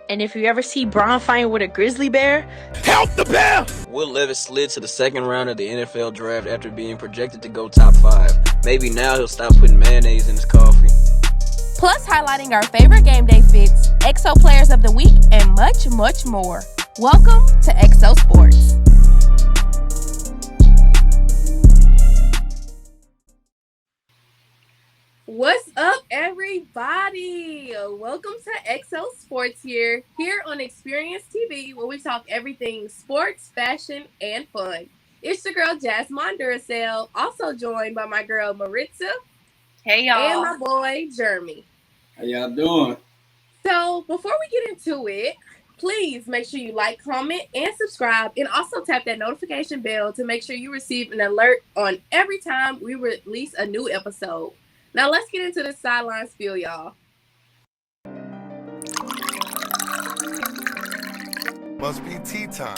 And if you ever see Braun fighting with a grizzly bear, help the bear! Will Levis slid to the second round of the NFL draft after being projected to go top 5. Maybe now he'll stop putting mayonnaise in his coffee. Plus highlighting our favorite game day fits, XO Players of the Week, and much, much more. Welcome to XO Sports. What's up, everybody? Welcome to XO Sports here on Xperience TV, where we talk everything sports, fashion, and fun. It's your girl, Jasmine Duracell, also joined by my girl, Maritza. Hey, y'all. And my boy, Jeremy. How y'all doing? So, before we get into it, please make sure you like, comment, and subscribe, and also tap that notification bell to make sure you receive an alert on every time we release a new episode. Now, let's get into the sideline spill, y'all. Must be tea time.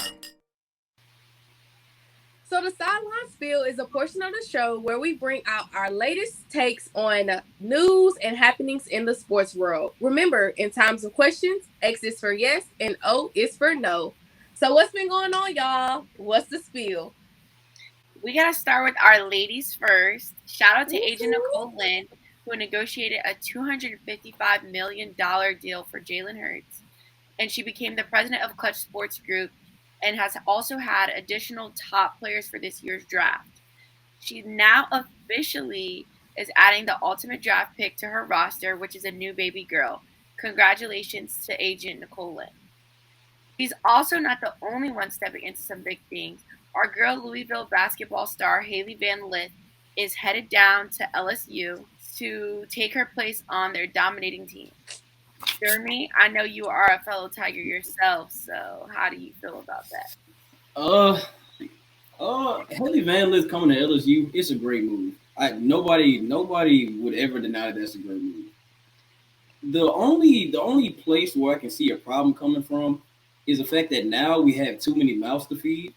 So the sideline spill is a portion of the show where we bring out our latest takes on news and happenings in the sports world. Remember, in times of questions, X is for yes and O is for no. So what's been going on, y'all? What's the spill? We got to start with our ladies first. Shout out to agent Nicole Lynn, who negotiated a $255 million deal for Jalen Hurts. And she became the president of Clutch Sports Group and has also had additional top players for this year's draft. She now officially is adding the ultimate draft pick to her roster, which is a new baby girl. Congratulations to agent Nicole Lynn. She's also not the only one stepping into some big things. Our girl Louisville basketball star Hailey Van Lith is headed down to LSU to take her place on their dominating team. Jeremy, I know you are a fellow Tiger yourself, so how do you feel about that? Hailey Van Lith coming to LSU, it's a great move. Nobody would ever deny that's a great move. The only place where I can see a problem coming from is the fact that now we have too many mouths to feed.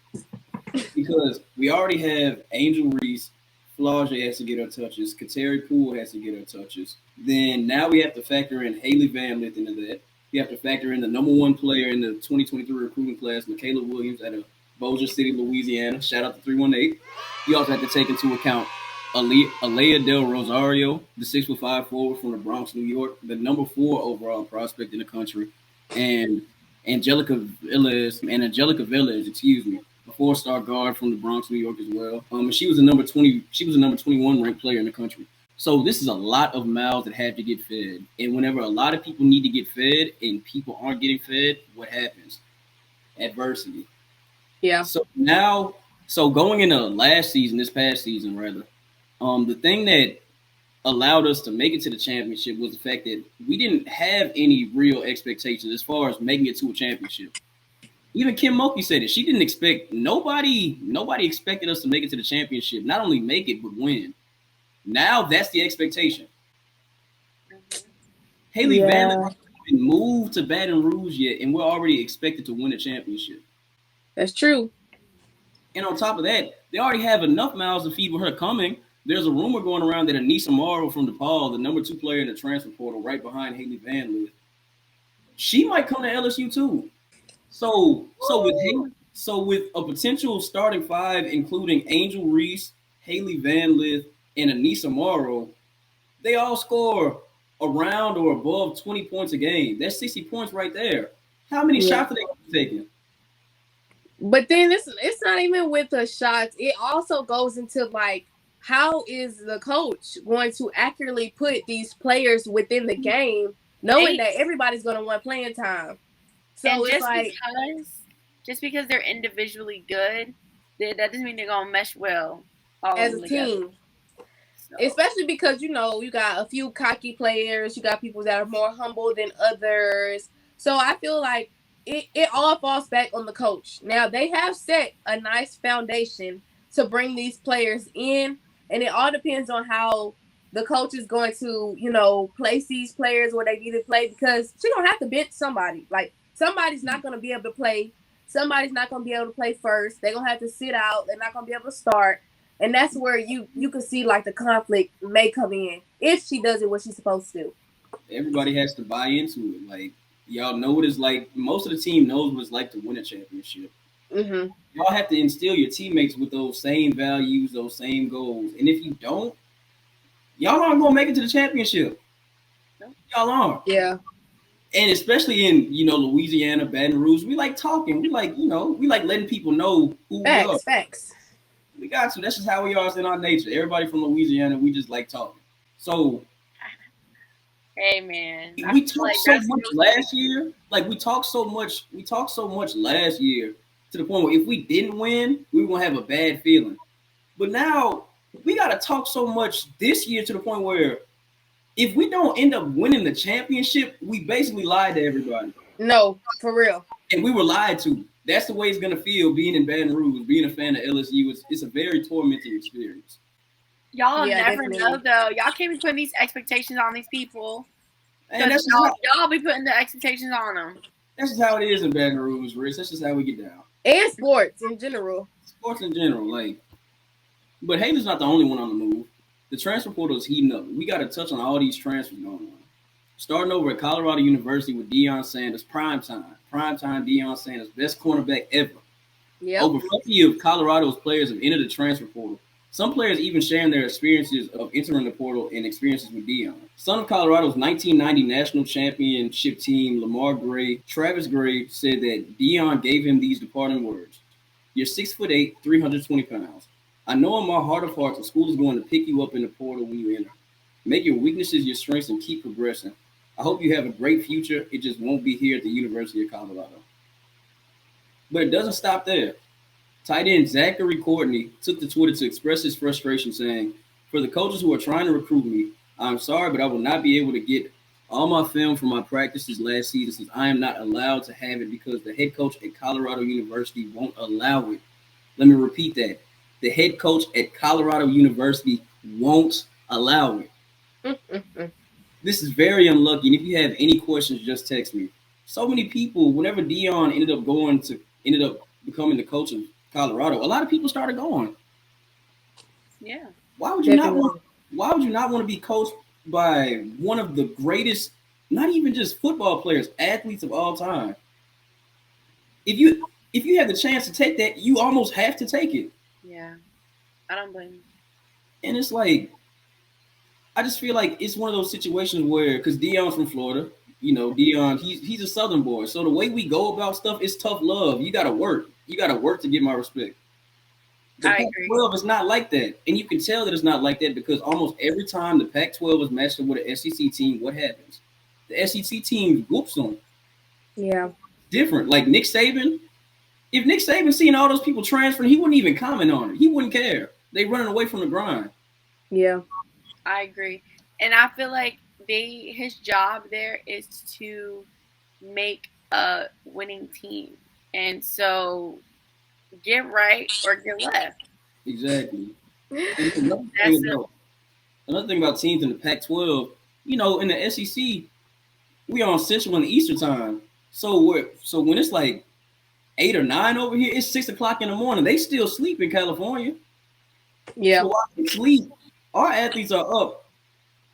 Because we already have Angel Reese, Flau'jae has to get her touches, Kateri Poole has to get her touches. Then now we have to factor in Hailey Van Lith into that. You have to factor in the number one player in the 2023 recruiting class, Michaela Williams out of Bossier City, Louisiana. Shout out to 318. You also have to take into account Alea Del Rosario, the 6'5" forward from the Bronx, New York, the number 4 overall prospect in the country, and Angelica Velez, a 4-star guard from the Bronx, New York as well. She was a number 21 ranked player in the country. So this is a lot of mouths that have to get fed. And whenever a lot of people need to get fed and people aren't getting fed, what happens? Adversity. Yeah. So going into this past season, the thing that allowed us to make it to the championship was the fact that we didn't have any real expectations as far as making it to a championship. Even Kim Mulkey said it. She didn't expect nobody expected us to make it to the championship. Not only make it, but win. Now that's the expectation. Hailey Van Lith hasn't even moved to Baton Rouge yet, and we're already expected to win a championship. That's true. And on top of that, they already have enough mouths to feed with her coming. There's a rumor going around that Anissa Morrow from DePaul, the number 2 player in the transfer portal, right behind Hailey Van Lith, she might come to LSU too. So with a potential starting 5, including Angel Reese, Hailey Van Lith, and Anissa Morrow, they all score around or above 20 points a game. That's 60 points right there. How many shots are they taking? But then it's not even with the shots. It also goes into how is the coach going to accurately put these players within the game, knowing that everybody's going to want playing time. So and it's just because they're individually good, that doesn't mean they're gonna mesh well as a team. So. Especially because you got a few cocky players, you got people that are more humble than others. So I feel like it all falls back on the coach. Now they have set a nice foundation to bring these players in, and it all depends on how the coach is going to, place these players where they need to play, because she's gonna have to bench somebody. Somebody's not going to be able to play. Somebody's not going to be able to play first. They're going to have to sit out. They're not going to be able to start. And that's where you can see the conflict may come in if she does it what she's supposed to do. Everybody has to buy into it. Y'all know what it's like. Most of the team knows what it's like to win a championship. Mm-hmm. Y'all have to instill your teammates with those same values, those same goals. And if you don't, y'all aren't gonna make it to the championship. Y'all aren't. Yeah. And especially in Louisiana, Baton Rouge, we like talking. We like letting people know who we are. Facts. We got to. That's just how we are. It's in our nature. Everybody from Louisiana, we just like talking. So, hey man, we talked so much last year. Like we talked so much last year to the point where if we didn't win, we were gonna have a bad feeling. But now we gotta talk so much this year to the point where if we don't end up winning the championship, we basically lied to everybody. No, for real. And we were lied to. That's the way it's gonna feel being in Baton Rouge, being a fan of LSU. It's a very tormenting experience. Y'all never know though. Y'all can't be putting these expectations on these people. And that's y'all be putting the expectations on them. That's just how it is in Baton Rouge, Rich. That's just how we get down. And sports in general. But Haley's not the only one on the move. The transfer portal is heating up. We got to touch on all these transfers going on. Starting over at Colorado University with Deion Sanders, primetime Deion Sanders, best cornerback ever. Yep. Over 50 of Colorado's players have entered the transfer portal. Some players even sharing their experiences of entering the portal and experiences with Deion. Son of Colorado's 1990 national championship team, Lamar Gray, Travis Gray, said that Deion gave him these departing words. You're 6'8", 320 pounds. I know in my heart of hearts the school is going to pick you up in the portal when you enter. Make your weaknesses your strengths and keep progressing. I hope you have a great future. It just won't be here at the University of Colorado. But it doesn't stop there. Tight end Zachary Courtney took to Twitter to express his frustration, saying, for the coaches who are trying to recruit me, I'm sorry, but I will not be able to get all my film from my practices last season since I am not allowed to have it because the head coach at Colorado University won't allow it. Let me repeat that. The head coach at Colorado University won't allow it. This is very unlucky, and if you have any questions, just text me. So many people, whenever Deion ended up becoming the coach of Colorado, a lot of people started going. Yeah. Why would you not want to be coached by one of the greatest, not even just football players, athletes of all time? If you have the chance to take that, you almost have to take it. Yeah. I don't blame you. And it's like, I just feel like it's one of those situations where, because Deion's from Florida, Deion, he's a Southern boy. So the way we go about stuff is tough love. You got to work. You got to work to get my respect. The Pac-12 is not like that. And you can tell that it's not like that because almost every time the Pac-12 is matched up with an SEC team, what happens? The SEC team whoops them. Yeah. Different. Like Nick Saban. If Nick Saban seen all those people transferring, he wouldn't even comment on it. He wouldn't care. They running away from the grind. Yeah. I agree. And I feel like his job there is to make a winning team. And so get right or get left. Exactly. Another thing about teams in the Pac-12, in the SEC, we on Central and Eastern time. So when it's like 8 or 9 over here, it's 6 o'clock in the morning. They still sleep in California. Yeah. So while they sleep, our athletes are up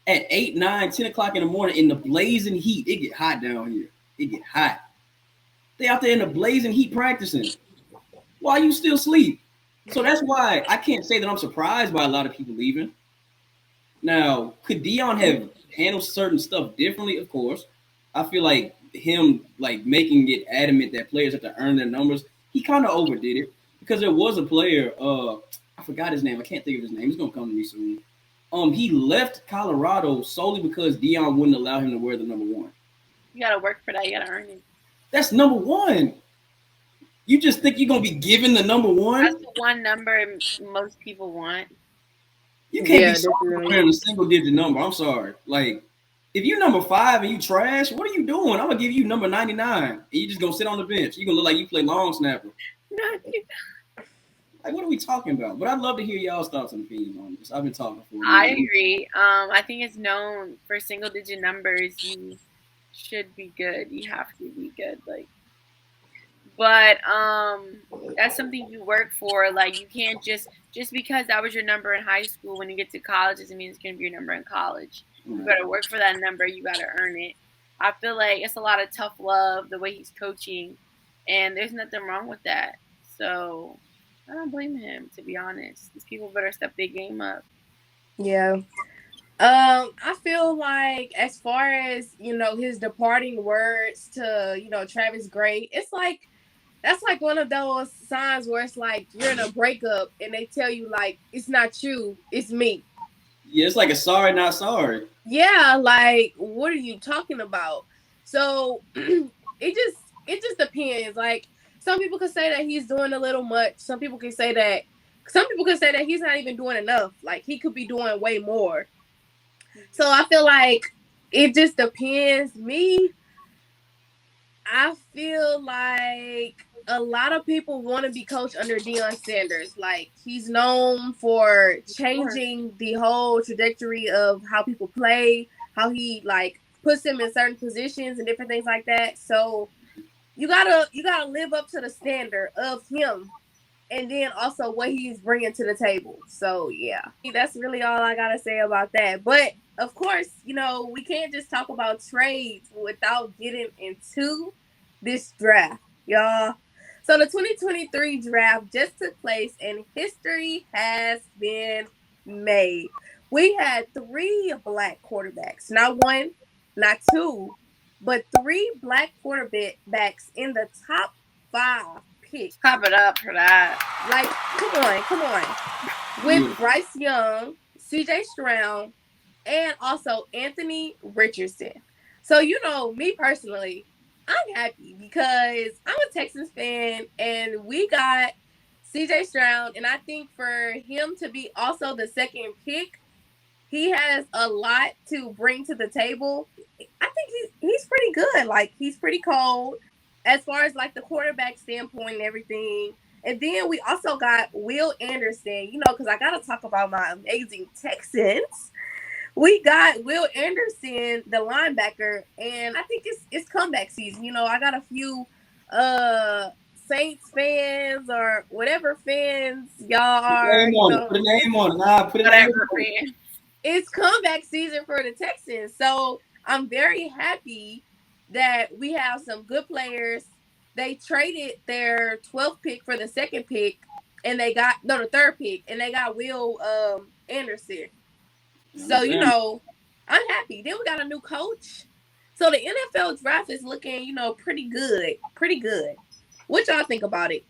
at 8, 9, 10 o'clock in the morning in the blazing heat. It get hot down here. It get hot. They out there in the blazing heat practicing. Why you still sleep? So that's why I can't say that I'm surprised by a lot of people leaving. Now, could Deion have handled certain stuff differently? Of course. I feel like him making it adamant that players have to earn their numbers, he kind of overdid it because there was a player, I forgot his name. I can't think of his name. He's gonna come to me soon. He left Colorado solely because Deion wouldn't allow him to wear the number 1. You gotta work for that. You gotta earn it. That's number 1. You just think you're gonna be given the number 1? That's the one number most people want. You can't be wearing a single-digit number. I'm sorry. Like, if you're number 5 and you trash, what are you doing? I'm gonna give you number 99, and you just gonna sit on the bench. You're gonna look like you play long snapper. Like, what are we talking about? But I'd love to hear y'all's thoughts and opinions on this. I've been talking for a minute. I agree. I think it's known for single-digit numbers. You should be good. You have to be good. But that's something you work for. Like, you can't just because that was your number in high school, when you get to college, doesn't mean it's gonna be your number in college. You gotta work for that number. You gotta earn it. I feel like it's a lot of tough love the way he's coaching, and there's nothing wrong with that. So I don't blame him, to be honest. These people better step their game up. Yeah. I feel like as far as, his departing words to, Travis Gray, it's like that's like one of those signs where it's like you're in a breakup and they tell you like it's not you, it's me. Yeah, it's like a sorry, not sorry. Yeah, like what are you talking about? So it just depends. Like some people could say that he's doing a little much. Some people can say that he's not even doing enough. Like he could be doing way more. So I feel like it just depends. I feel like a lot of people want to be coached under Deion Sanders. Like he's known for changing the whole trajectory of how people play, how he like puts them in certain positions and different things like that. So you gotta live up to the standard of him, and then also what he's bringing to the table. So yeah, that's really all I gotta say about that. But of course, we can't just talk about trades without getting into this draft, y'all. So the 2023 draft just took place and history has been made. We had 3 black quarterbacks, not 1, not 2, but 3 black quarterbacks in the top 5 picks. Clap it up for that. Like, come on. With Bryce Young, CJ Stroud, and also Anthony Richardson. So, me personally, I'm happy because I'm a Texans fan and we got CJ Stroud. And I think for him to be also the second pick, he has a lot to bring to the table. I think he's pretty good. Like, he's pretty cold as far as like the quarterback standpoint and everything. And then we also got Will Anderson, because I got to talk about my amazing Texans. We got Will Anderson, the linebacker, and I think it's comeback season. I got a few Saints fans or whatever fans y'all are. Put a name on it. Nah, put a name on it. It's comeback season for the Texans. So I'm very happy that we have some good players. They traded their 12th pick for the second pick, and they got the third pick, and they got Will Anderson. So, I'm happy. Then we got a new coach. So the NFL draft is looking, pretty good. Pretty good. What y'all think about it?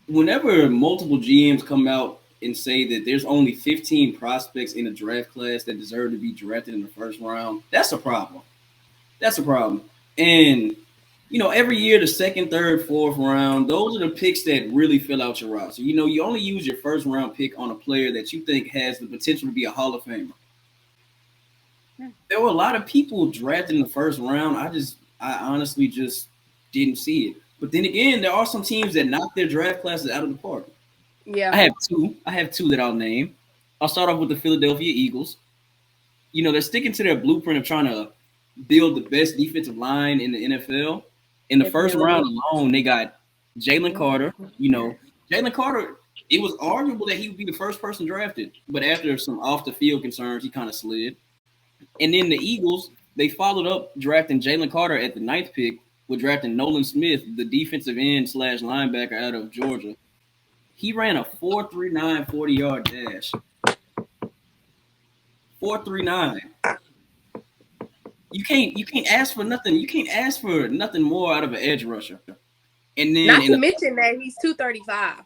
Whenever multiple GMs come out and say that there's only 15 prospects in a draft class that deserve to be drafted in the first round, that's a problem. That's a problem. And, every year, the second, third, fourth round, those are the picks that really fill out your roster. You only use your first round pick on a player that you think has the potential to be a Hall of Famer. There were a lot of people drafted in the first round. I honestly just didn't see it. But then again, there are some teams that knock their draft classes out of the park. Yeah. I have two that I'll name. I'll start off with the Philadelphia Eagles. They're sticking to their blueprint of trying to build the best defensive line in the NFL. In the first round alone, they got Jalen Carter. Jalen Carter, it was arguable that he would be the first person drafted. But after some off-the-field concerns, he kind of slid. And then the Eagles, they followed up drafting Jalen Carter at the 9th pick with drafting Nolan Smith, the defensive end / linebacker out of Georgia. He ran a 4.39 40-yard dash. 4.39. You can't ask for nothing. You can't ask for nothing more out of an edge rusher. And then not to mention that he's 235.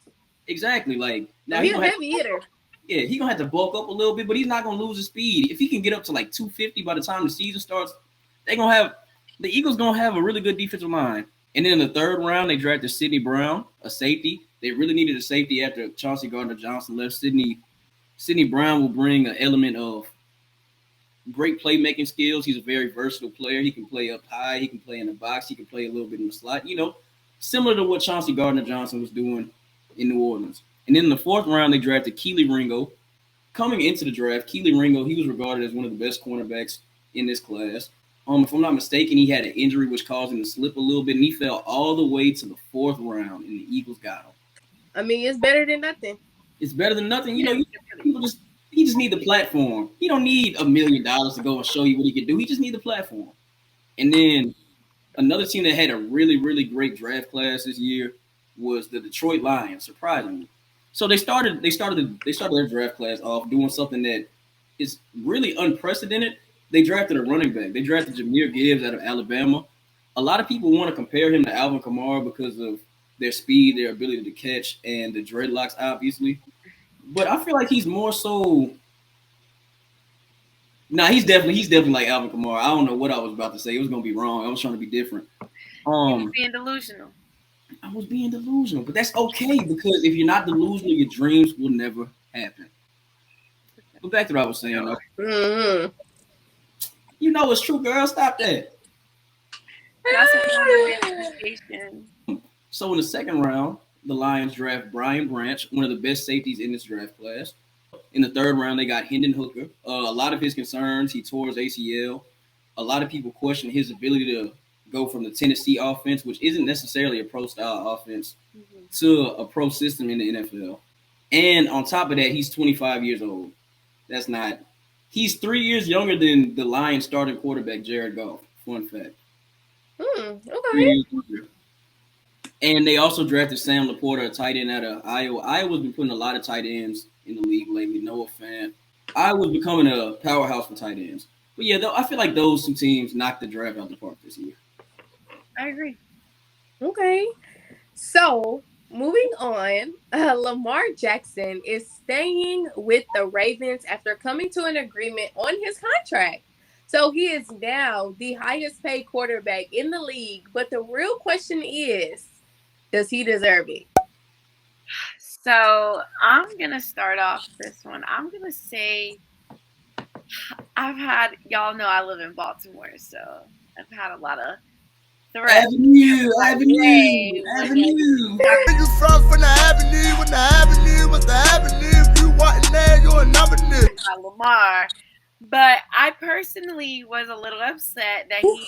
Exactly. Like now he's a heavy hitter. Yeah, he's gonna have to bulk up a little bit, but he's not gonna lose his speed. If he can get up to like 250 by the time the season starts, the Eagles gonna have a really good defensive line. And then in the third round, they drafted Sidney Brown, a safety. They really needed a safety after Chauncey Gardner-Johnson left. Sidney Brown will bring an element of great playmaking skills. He's a very versatile player. He can play up high. He can play in the box. He can play a little bit in the slot. Similar to what Chauncey Gardner-Johnson was doing in New Orleans. And then in the fourth round, they drafted Kelee Ringo. Coming into the draft, Kelee Ringo, he was regarded as one of the best cornerbacks in this class. If I'm not mistaken, he had an injury which caused him to slip a little bit, and he fell all the way to the fourth round, and the Eagles got him. I mean, it's better than nothing. It's better than nothing. He just need the platform. He don't need $1 million to go and show you what he can do. He just need the platform. And then another team that had a really, really great draft class this year was the Detroit Lions, surprisingly. So they started their draft class off doing something that is really unprecedented. They drafted a running back. They drafted Jahmyr Gibbs out of Alabama. A lot of people want to compare him to Alvin Kamara because of their speed, their ability to catch, and the dreadlocks, obviously. But I feel like he's more so. Nah, he's definitely like Alvin Kamara. I don't know what I was about to say. It was gonna be wrong. I was trying to be different. He was being delusional. I was being delusional, but that's okay because if you're not delusional, your dreams will never happen. But back to what I was saying, though. Mm-hmm. You know it's true, girl. Stop that. That's a conversation. So in the second round, the Lions draft Brian Branch, one of the best safeties in this draft class. In the third round, they got Hendon Hooker. A lot of his concerns, he tore his ACL. A lot of people question his ability to go from the Tennessee offense, which isn't necessarily a pro-style offense, to a pro system in the NFL. And on top of that, he's 25 years old. That's not – he's 3 years younger than the Lions starting quarterback, Jared Goff. Fun fact. Okay. And they also drafted Sam Laporta, a tight end out of Iowa. Iowa's been putting a lot of tight ends in the league lately. Noah Fant. Iowa's becoming a powerhouse for tight ends. But yeah, I feel like those two teams knocked the draft out the park this year. I agree. Okay. So moving on, Lamar Jackson is staying with the Ravens after coming to an agreement on his contract. So he is now the highest paid quarterback in the league. But the real question is, does he deserve it? So I'm going to start off this one. I'm going to say y'all know I live in Baltimore, so I've had a lot of threats. Avenue. You from the avenue, when the avenue was the avenue. If you wasn't there, you're a number new. Lamar. But I personally was a little upset that he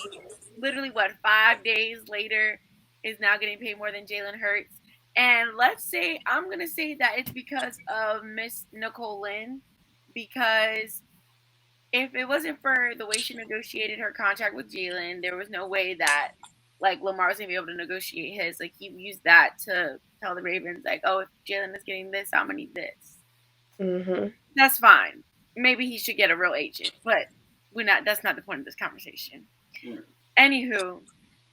literally, 5 days later is now getting paid more than Jalen Hurts. And I'm going to say that it's because of Miss Nicole Lynn, because if it wasn't for the way she negotiated her contract with Jalen, there was no way that Lamar was going to be able to negotiate his. He used that to tell the Ravens, oh, if Jalen is getting this, I'm going to need this. Mm-hmm. That's fine. Maybe he should get a real agent, but that's not the point of this conversation. Mm. Anywho,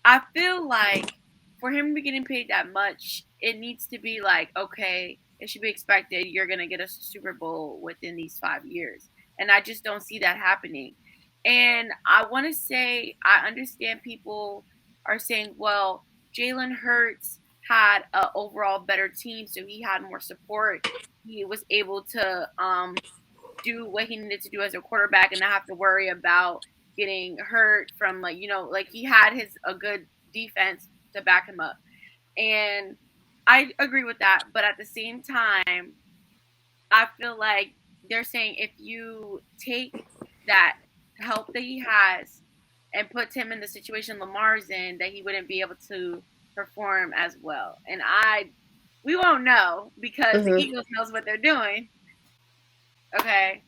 I feel like for him to be getting paid that much, it needs to be okay, it should be expected you're going to get a Super Bowl within these 5 years. And I just don't see that happening. And I want to say, I understand people are saying, well, Jalen Hurts had an overall better team, so he had more support. He was able to do what he needed to do as a quarterback and not have to worry about getting hurt from he had a good defense to back him up. And I agree with that. But at the same time, I feel like they're saying if you take that help that he has and put him in the situation Lamar's in, that he wouldn't be able to perform as well. And we won't know because the Eagles knows what they're doing. Okay.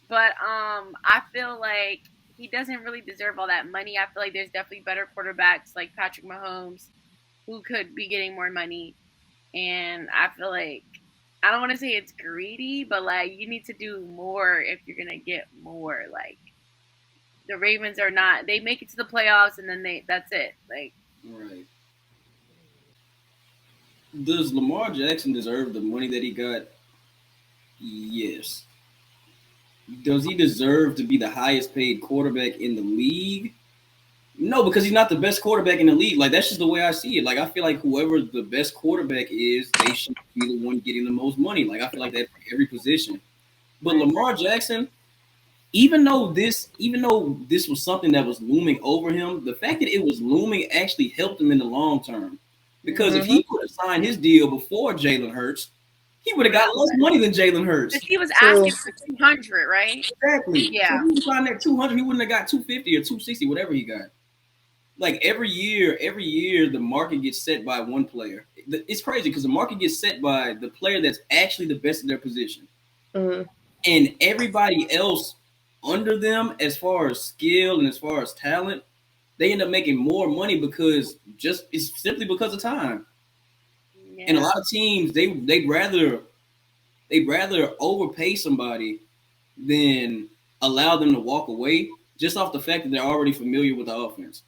But I feel like he doesn't really deserve all that money. I feel like there's definitely better quarterbacks like Patrick Mahomes who could be getting more money. And I feel like, I don't want to say it's greedy, but you need to do more if you're going to get more. The Ravens are not, they make it to the playoffs and then that's it. Right. Does Lamar Jackson deserve the money that he got? Yes. Does he deserve to be the highest paid quarterback in the league? No, because he's not the best quarterback in the league. That's just the way I see it. I feel like whoever the best quarterback is, they should be the one getting the most money. I feel like that for every position. But Lamar Jackson, even though this was something that was looming over him, the fact that it was looming actually helped him in the long term. Because if he would have signed his deal before Jalen Hurts, he would have got less money than Jalen Hurts. He was asking for 200, right? Exactly. Yeah. So he was signed at 200. He wouldn't have got 250 or 260, whatever he got. Every year, the market gets set by one player. It's crazy because the market gets set by the player that's actually the best in their position. Mm-hmm. And everybody else under them, as far as skill and as far as talent, they end up making more money because it's simply because of time. Yeah. And a lot of teams they'd rather overpay somebody than allow them to walk away just off the fact that they're already familiar with the offense.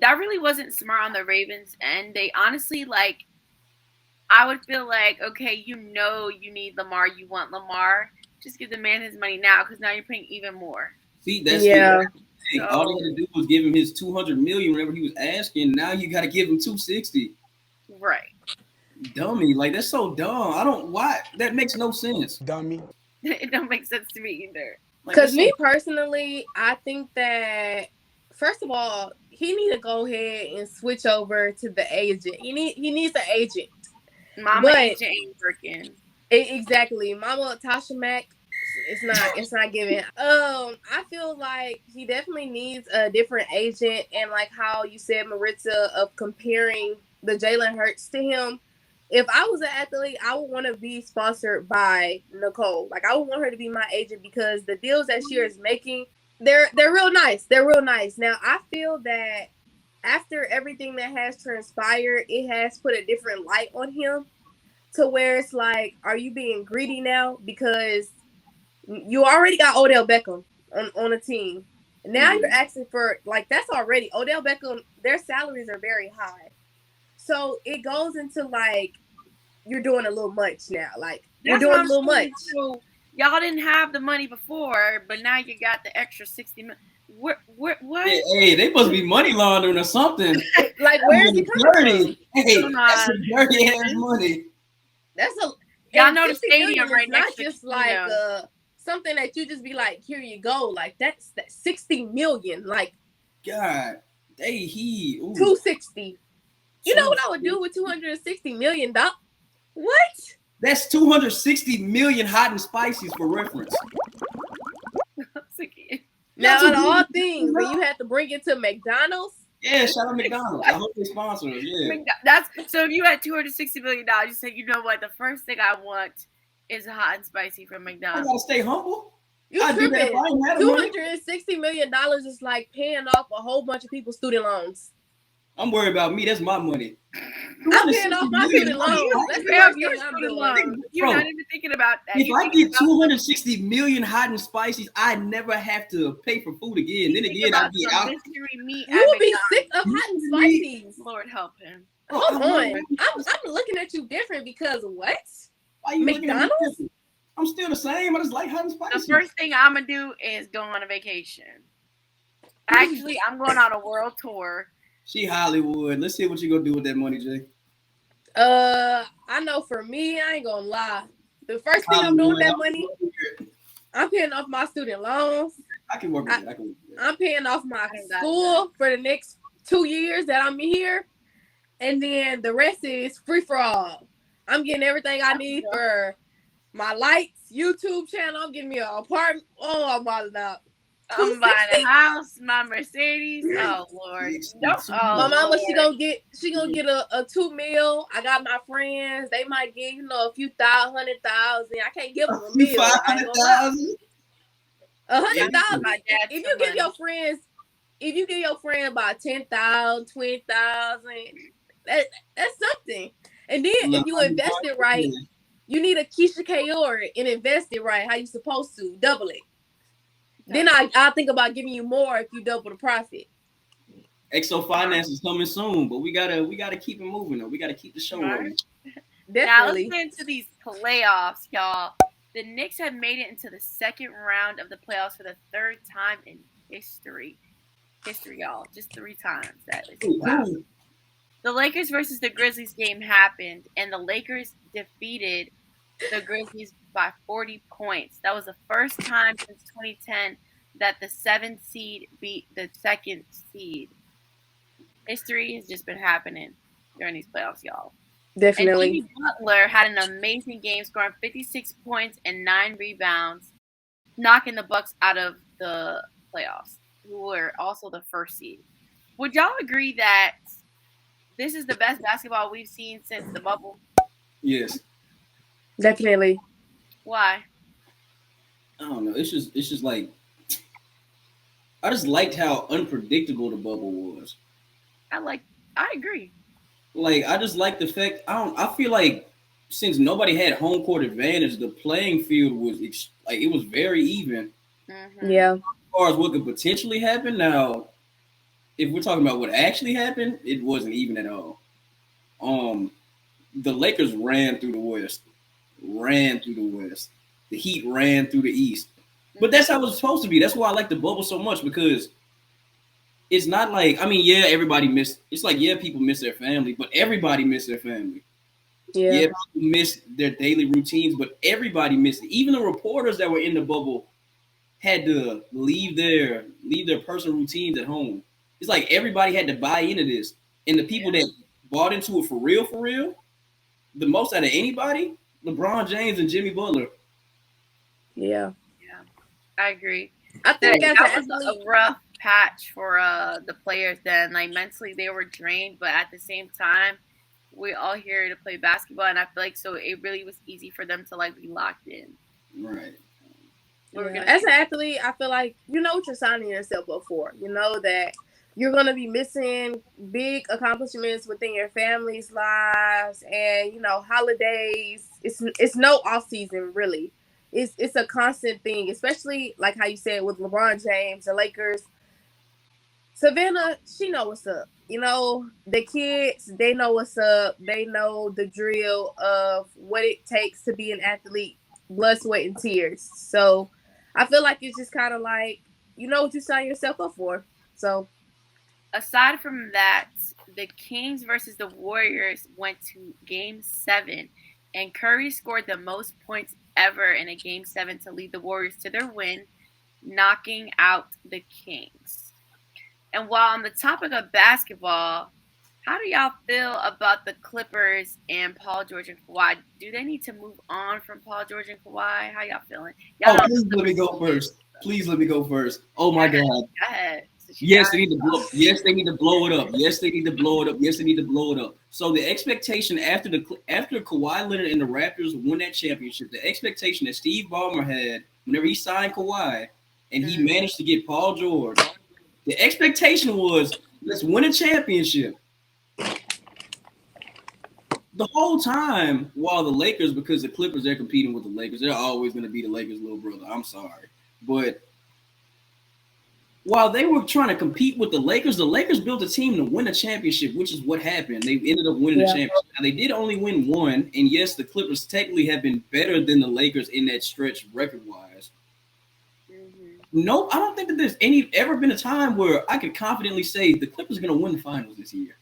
That really wasn't smart on the Ravens, and they honestly I would feel like, okay, you need Lamar, you want Lamar, just give the man his money now because now you're paying even more. See, that's Yeah. the thing. All they had to do was give him his $200 million whenever he was asking. Now you got to give him $260. Right. Dummy, like that's so dumb. Why that makes no sense. Dummy. It don't make sense to me either. Because me personally, I think that first of all, he need to go ahead and switch over to the agent. He needs an agent. Mama agent ain't working. Exactly, Mama Tasha Mack. It's not giving. I feel like he definitely needs a different agent, and like how you said, Maritza, of comparing the Jalen Hurts to him. If I was an athlete, I would want to be sponsored by Nicole. Like I would want her to be my agent because the deals that she is making, they're real nice. They're real nice. Now I feel that after everything that has transpired, it has put a different light on him to where it's like, are you being greedy now? Because you already got Odell Beckham on a team. Now you're asking for, like, that's already Odell Beckham. Their salaries are very high. So it goes into like, you're doing a little much now. Like, you're doing a little much. So y'all didn't have the money before, but now you got the extra 60 million. What? Hey, they must be money laundering or something. Like, where's he coming from? Hey, that's some dirty ass money. That's a y'all know the stadium right next to just like something that you just be like, here you go. Like that's that 60 million. Like, God, 260. You know what I would do with $260 million? What? That's 260 million hot and spices for reference. Now, out of all things, when you had to bring it to McDonald's. Yeah, shout out McDonald's. I hope they sponsor us. Yeah. So if you had $260 million, you said, you know what? The first thing I want is a hot and spicy from McDonald's. I gotta stay humble. You tripping? $260 million is like paying off a whole bunch of people's student loans. I'm worried about me. That's my money. I'm paying off my student loans. You're not even thinking about that. If I get 260 million hot and spices, I never have to pay for food again. Then again, I'd be out. You would be sick of hot and spices. Lord help him. Hold on. I'm looking at you different because what? Why you McDonald's? I'm still the same. I just like hot and spicy. The first thing I'm gonna do is go on a vacation. Actually, I'm going on a world tour. She Hollywood. Let's see what you gonna do with that money, Jay. I know for me, I ain't gonna lie. The first thing I'm doing with that money, I'm paying off my student loans. I can work with it. I'm paying off my school for the next 2 years that I'm here. And then the rest is free for all. I'm getting everything I need for my lights, YouTube channel. I'm getting me an apartment. Oh, I'm balling out. I'm buying a house, my Mercedes. Oh Lord. My mama, she gonna get a $2 million. I got my friends, they might get, a few $100,000. I can't give them $1 million. $500,000? $100,000. If you give your friend about $10,000, $20,000, that's something. And then if you invest it right, you need a Keisha Kayor and invest it right, how you supposed to double it. Then I'll think about giving you more if you double the profit. XO Finance is coming soon, but we gotta keep it moving though. We gotta keep the show rolling. Definitely. Now let's get into these playoffs, y'all. The Knicks have made it into the second round of the playoffs for the third time in history. History, y'all. Just 3 times. That is wow. The Lakers versus the Grizzlies game happened, and the Lakers defeated the Grizzlies by 40 points. That was the first time since 2010 that the 7th seed beat the 2nd seed. History has just been happening during these playoffs, y'all. Definitely. And Jimmy Butler had an amazing game, scoring 56 points and 9 rebounds, knocking the Bucks out of the playoffs, who were also the 1st seed. Would y'all agree that this is the best basketball we've seen since the bubble? Yes. Definitely. Why? I don't know. It's just like I just liked how unpredictable the bubble was. I agree. Like I just like the fact I feel like since nobody had home court advantage, the playing field was like it was very even Yeah. as far as what could potentially happen. Now, if we're talking about what actually happened, it wasn't even at all. The Lakers ran through the West, ran through the West. The Heat ran through the East. But that's how it was supposed to be. That's why I like the bubble so much because it's not like yeah, everybody missed. It's like people miss their family, but everybody missed their family. Yeah. People missed their daily routines, but everybody missed it. Even the reporters that were in the bubble had to leave their personal routines at home. It's like everybody had to buy into this, and the people that bought into it for real, the most out of anybody, LeBron James and Jimmy Butler. Yeah. Yeah, I agree. I think that was a rough patch for the players. Then, like mentally, they were drained, but at the same time, we're all here to play basketball, and I feel like so it really was easy for them to like be locked in. Right. As an athlete, I feel like you know what you're signing yourself up for. You know that you're going to be missing big accomplishments within your family's lives and, holidays. It's no off season, really. It's a constant thing, especially like how you said with LeBron James, the Lakers. Savannah, she know what's up. The kids, they know what's up. They know the drill of what it takes to be an athlete, blood, sweat, and tears. So I feel like it's just kind of like, you know what you sign yourself up for. So aside from that, the Kings versus the Warriors went to Game 7, and Curry scored the most points ever in a Game 7 to lead the Warriors to their win, knocking out the Kings. And while on the topic of basketball, how do y'all feel about the Clippers and Paul George and Kawhi? Do they need to move on from Paul George and Kawhi? How y'all feeling? Please let me go first. Please let me go first. Oh my God. Go ahead. Yes, they need to blow. Yes, they need to blow it up. Yes, they need to blow it up. Yes, they need to blow it up. So the expectation after Kawhi Leonard and the Raptors won that championship, the expectation that Steve Ballmer had whenever he signed Kawhi and he managed to get Paul George, the expectation was let's win a championship. The whole time, while the Lakers, because the Clippers, they're competing with the Lakers, they're always going to be the Lakers' little brother. I'm sorry, but while they were trying to compete with the Lakers built a team to win a championship, which is what happened. They ended up winning the championship. Now, they did only win one, and yes, the Clippers technically have been better than the Lakers in that stretch record-wise. No, I don't think that there's ever been a time where I could confidently say the Clippers are going to win the finals this year.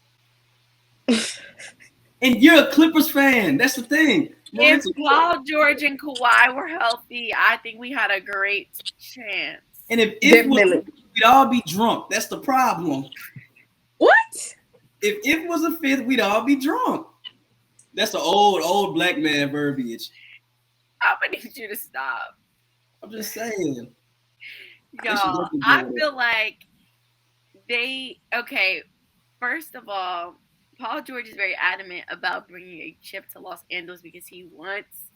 And you're a Clippers fan. That's the thing. If Paul George and Kawhi were healthy, I think we had a great chance. And if it was, we'd all be drunk. That's the problem. What? If it was a fifth, we'd all be drunk. That's the old black man verbiage. I'm gonna need you to stop. I'm just saying. Y'all, I feel like first of all, Paul George is very adamant about bringing a chip to Los Angeles because he wants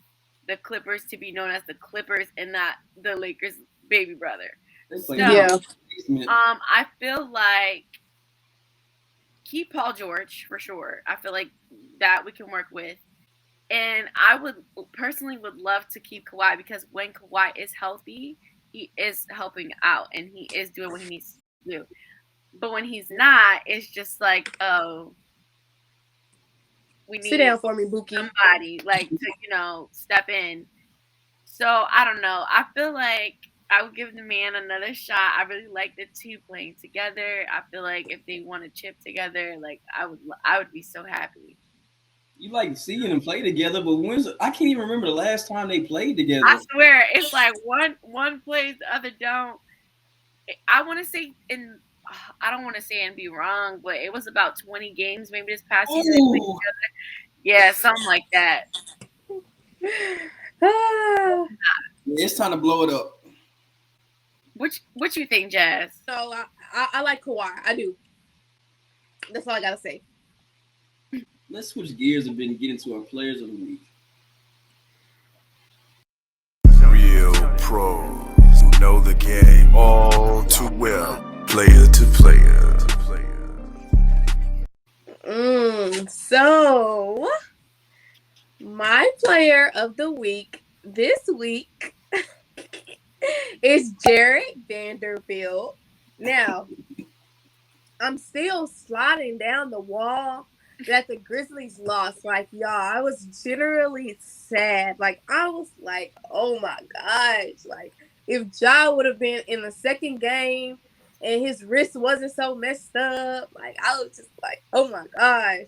the Clippers to be known as the Clippers and not the Lakers' baby brother. So, I feel like keep Paul George for sure. I feel like that we can work with. And I would love to keep Kawhi because when Kawhi is healthy, he is helping out and he is doing what he needs to do. But when he's not, it's just like, oh, we need sit down for me, Buki. Somebody like to, step in. So I don't know. I feel like I would give the man another shot. I really like the two playing together. I feel like if they want to chip together, like I would be so happy. You like seeing them play together, but I can't even remember the last time they played together. I swear, it's like one plays, the other don't. I want to say I don't want to say and be wrong, but it was about 20 games maybe this past season. They played together. Yeah, something like that. It's time to blow it up. What you think, Jazz? So I like Kawhi. I do. That's all I gotta say. Let's switch gears and get into our players of the week. Real pros who know the game all too well. Player to player. So my player of the week this week is Jared Vanderbilt. Now, I'm still sliding down the wall that the Grizzlies lost. Like, y'all, I was generally sad. Like, I was like, oh my gosh. Like, if Ja would have been in the second game and his wrist wasn't so messed up, like, I was just like, oh my gosh.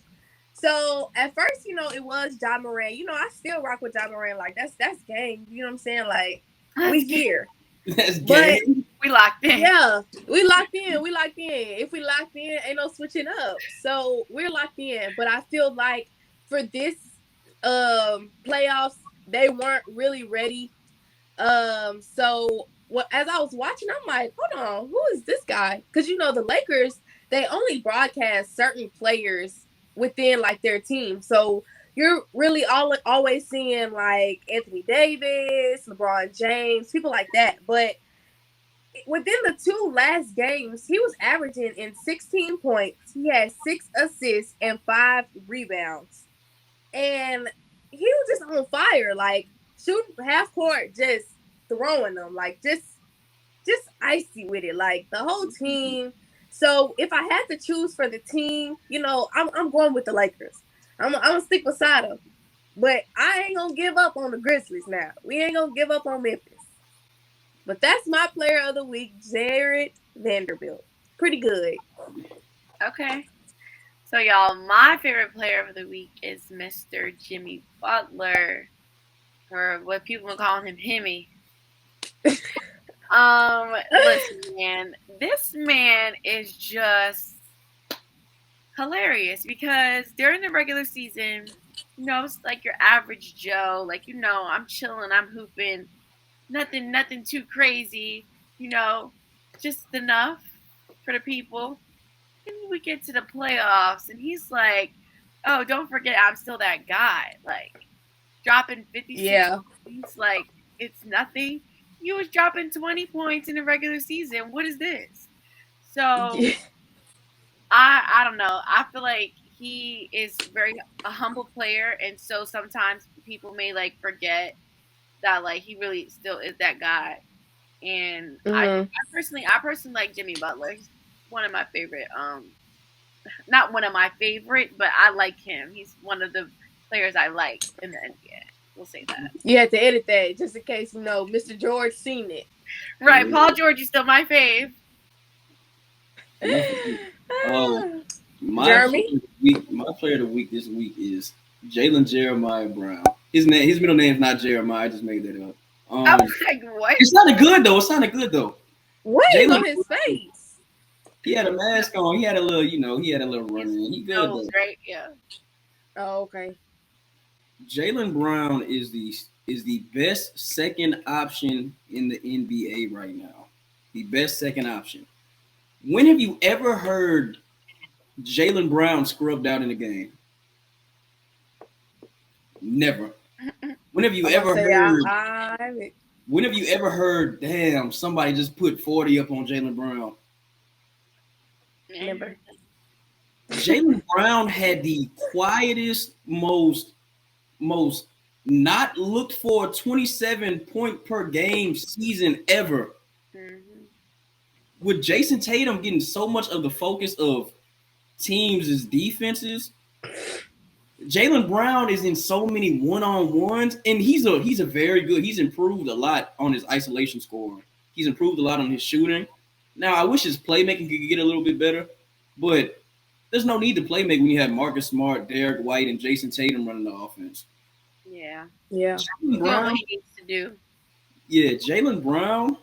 So at first, it was Ja Morant. I still rock with Ja Morant. Like, that's game. You know what I'm saying? Like, we here. That's game. We locked in. Yeah, we locked in. If we locked in, ain't no switching up. So we're locked in. But I feel like for this playoffs, they weren't really ready. So as I was watching, I'm like, hold on, who is this guy? Because the Lakers, they only broadcast certain players within like their team. So you're really always seeing like Anthony Davis, LeBron James, people like that. But within the two last games, he was averaging in 16 points. He had 6 assists and 5 rebounds. And he was just on fire, like shooting half court, just throwing them, like just icy with it, like the whole team. So if I had to choose for the team, I'm going with the Lakers. I'm gonna stick beside them. But I ain't gonna give up on the Grizzlies now. We ain't gonna give up on Memphis. But that's my player of the week, Jared Vanderbilt. Pretty good. Okay. So, y'all, my favorite player of the week is Mr. Jimmy Butler, or what people are calling him, Himmy. Listen, man, this man is just hilarious because during the regular season, it's like your average Joe, like, I'm chilling, I'm hooping, nothing too crazy, just enough for the people. And we get to the playoffs, and he's like, oh, don't forget, I'm still that guy. Like, dropping 56 points, like, it's nothing. You was dropping 20 points in the regular season. What is this? So, I don't know. I feel like he is a humble player, and so sometimes people may, like, forget that, like, he really still is that guy. And I personally like Jimmy Butler. He's one of my favorite, not one of my favorite, but I like him. He's one of the players I like in the NBA. We'll say that. You had to edit that just in case, Mr. George seen it. Right. Paul George is still my fave. My player of the week this week is Jalen Jeremiah Brown. His middle name's not Jeremiah. I just made that up. I was like, what? It sounded good though. What is on his face? He had a mask on. He had a little, he had a little run in. He good though. Right? Yeah. Oh, okay. Jalen Brown is the best second option in the NBA right now. The best second option. When have you ever heard Jalen Brown scrubbed out in a game? Never. When have you ever heard? When have you ever heard? Damn, somebody just put 40 up on Jalen Brown. Never. Jalen Brown had the quietest, most not looked for 27 point per game season ever. Mm-hmm. With Jason Tatum getting so much of the focus of teams' defenses, Jalen Brown is in so many one-on-ones, and he's a very good. He's improved a lot on his isolation scoring. He's improved a lot on his shooting. Now, I wish his playmaking could get a little bit better, but there's no need to playmake when you have Marcus Smart, Derek White, and Jason Tatum running the offense. Yeah. Jalen Brown, what he needs to do. Yeah, Jalen Brown.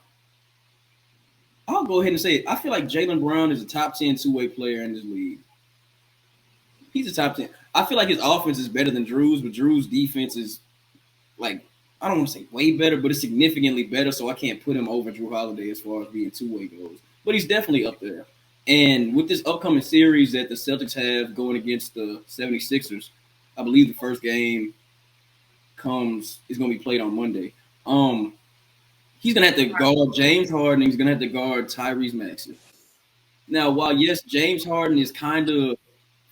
I'll go ahead and say it. I feel like Jalen Brown is a top 10 two-way player in this league. He's a top 10. I feel like his offense is better than Drew's, but Drew's defense is, like, I don't want to say way better, but it's significantly better, so I can't put him over Drew Holiday as far as being two-way goes. But he's definitely up there. And with this upcoming series that the Celtics have going against the 76ers, I believe the first game is going to be played on Monday. He's gonna have to guard James Harden. He's gonna have to guard Tyrese Maxey. Now, while yes, James Harden is kind of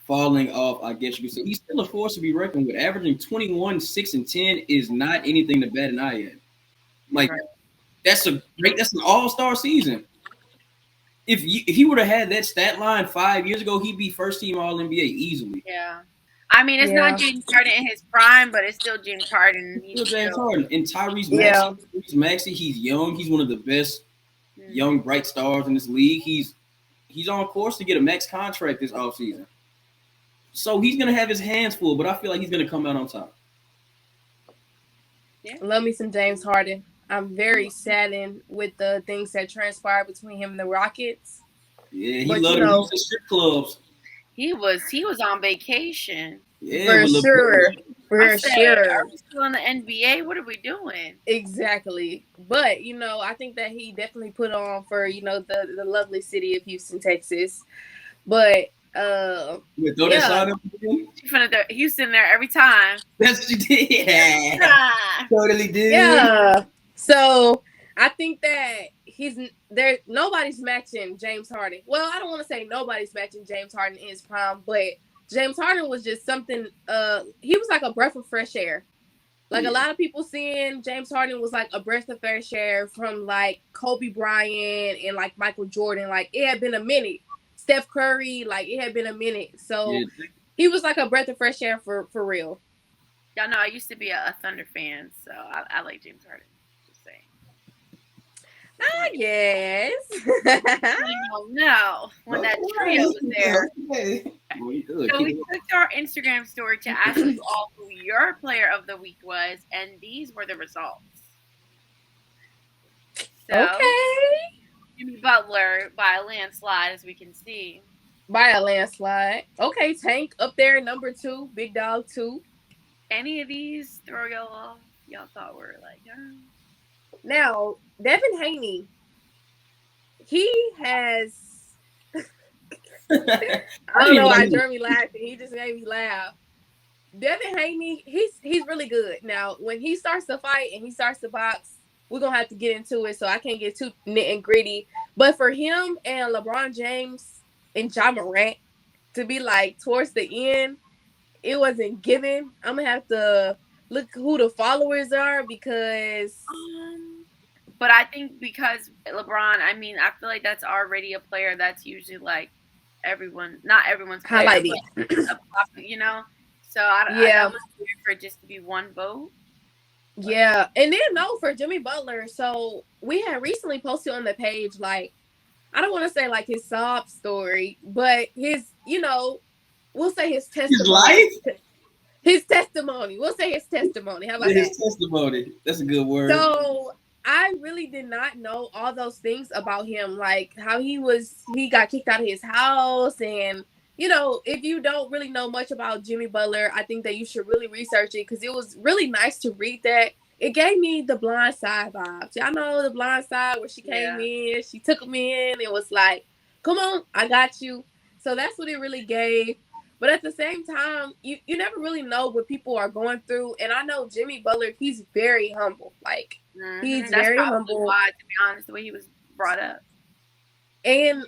falling off, I guess you could say he's still a force to be reckoned with. Averaging 21, 6, and 10 is not anything to bat an eye at. Like that's an all-star season. If he would have had that stat line 5 years ago, he'd be first team All NBA easily. Yeah. I mean, it's not James Harden in his prime, but it's still James Harden. He's still James Harden. And Tyrese Maxey, he's young. He's one of the best young, bright stars in this league. He's on course to get a max contract this offseason. So he's going to have his hands full, but I feel like he's going to come out on top. Yeah. Love me some James Harden. I'm very saddened with the things that transpired between him and the Rockets. Yeah, he loved to use the strip clubs. He was on vacation. Yeah, for sure. For sure. Are we still in the NBA? What are we doing? Exactly. But, I think that he definitely put on for, the lovely city of Houston, Texas. But, throw that shot up again? She finna throw Houston there every time. That's what she did. Yeah. Totally did. Yeah. So, I think that nobody's matching James Harden. Well, I don't want to say nobody's matching James Harden in his prime, but James Harden was just something. He was like a breath of fresh air. Like a lot of people seeing James Harden was like a breath of fresh air from like Kobe Bryant and like Michael Jordan. Like it had been a minute. Steph Curry, like it had been a minute. So he was like a breath of fresh air for real. Y'all know I used to be a Thunder fan, so I like James Harden. Yes. No, when that trio was there. So we clicked our Instagram story to ask you all who your player of the week was, and these were the results. So, Jimmy Butler by a landslide, as we can see. By a landslide. Okay, Tank up there, number 2, Big Dog 2. Any of these throw y'all off? Y'all thought were like, Now, Devin Haney, he has. I don't know why Jeremy laughing. He just made me laugh. Devin Haney, he's really good. Now, when he starts to fight and he starts to box, we're gonna have to get into it. So I can't get too nit and gritty. But for him and LeBron James and Ja Morant to be like towards the end, it wasn't given. I'm gonna have to look who the followers are because. But I think because LeBron, I feel like that's already a player that's usually like not everyone's player, highlighted, So I was here for it just to be one vote. Yeah, and then for Jimmy Butler. So we had recently posted on the page, like I don't want to say like his sob story, but his, we'll say his testimony. His life. His testimony. We'll say his testimony. How about that? His testimony. That's a good word. So I really did not know all those things about him, like how he got kicked out of his house. And, if you don't really know much about Jimmy Butler, I think that you should really research it because it was really nice to read that. It gave me the Blind Side vibes. Y'all know the Blind Side where she came in, she took him in. It was like, come on, I got you. So that's what it really gave. But at the same time, you never really know what people are going through. And I know Jimmy Butler, he's very humble. Like, he's very humble. Why, to be honest, the way he was brought up. And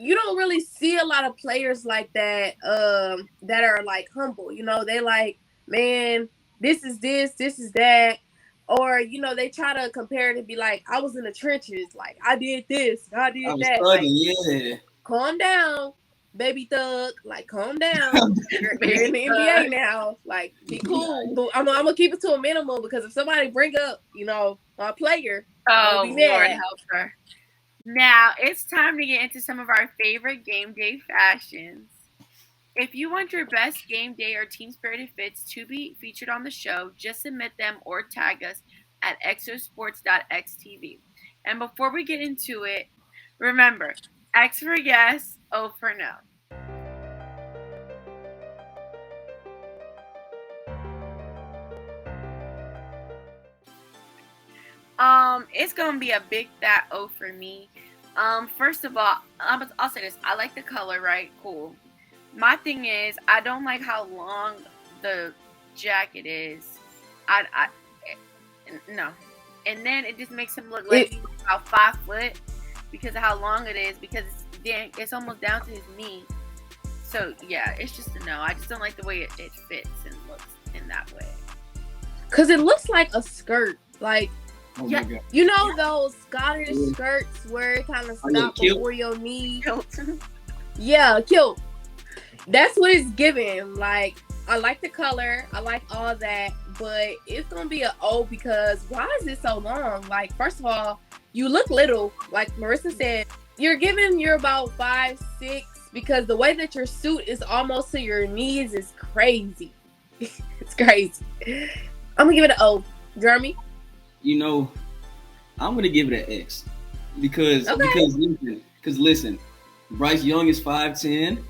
you don't really see a lot of players like that that are, like, humble. They like, man, this is this is that. Or, they try to compare it and be like, I was in the trenches. Like, I did this, I did that. Like, calm down. Baby thug, like calm down. You're in the NBA now. Like, be cool. I'm gonna keep it to a minimum because if somebody bring up, my player, Lord help her. Now it's time to get into some of our favorite game day fashions. If you want your best game day or team spirited fits to be featured on the show, just submit them or tag us at exosports.xtv. And before we get into it, remember, X for yes, O for no. It's gonna be a big fat O for me. First of all, I'll say this. I like the color, right? Cool. My thing is, I don't like how long the jacket is. No. and then it just makes him look like he's about 5 foot because of how long it is. Because it's almost down to his knee. So yeah, it's just a no. I just don't like the way it fits and looks in that way. Cause it looks like a skirt, like my God. you know those Scottish skirts where it kind of stops before your knee. Yeah, kilt. That's what it's giving. Like, I like the color, I like all that, but it's gonna be an O because why is it so long? Like, first of all, you look little. Like Marissa said, you're about 5'6", because the way that your suit is almost to your knees is crazy. It's crazy. I'm gonna give it an O. Jeremy? You know, I'm gonna give it an X because listen, Bryce Young is 5'10".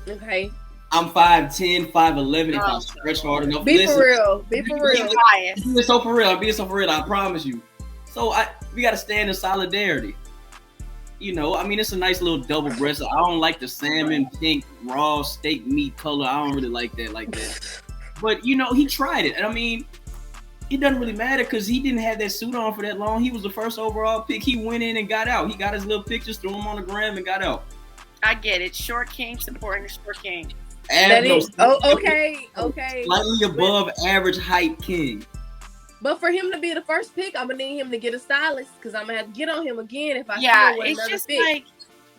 Okay. I'm 5'10", 5'11". If I stretch hard enough, Be for real. I'm being so for real. I promise you. So we gotta stand in solidarity. You know, I mean, it's a nice little double breast. I don't like the salmon pink raw steak meat color. I don't really like that. But you know, he tried it, and I mean, it doesn't really matter because he didn't have that suit on for that long. He was the first overall pick. He went in and got out. He got his little pictures, threw them on the gram, and got out. I get it. Short king supporting the short king. Okay. Slightly above average height king. But for him to be the first pick, I'm gonna need him to get a stylist because I'm gonna have to get on him again if I it's another just pick. like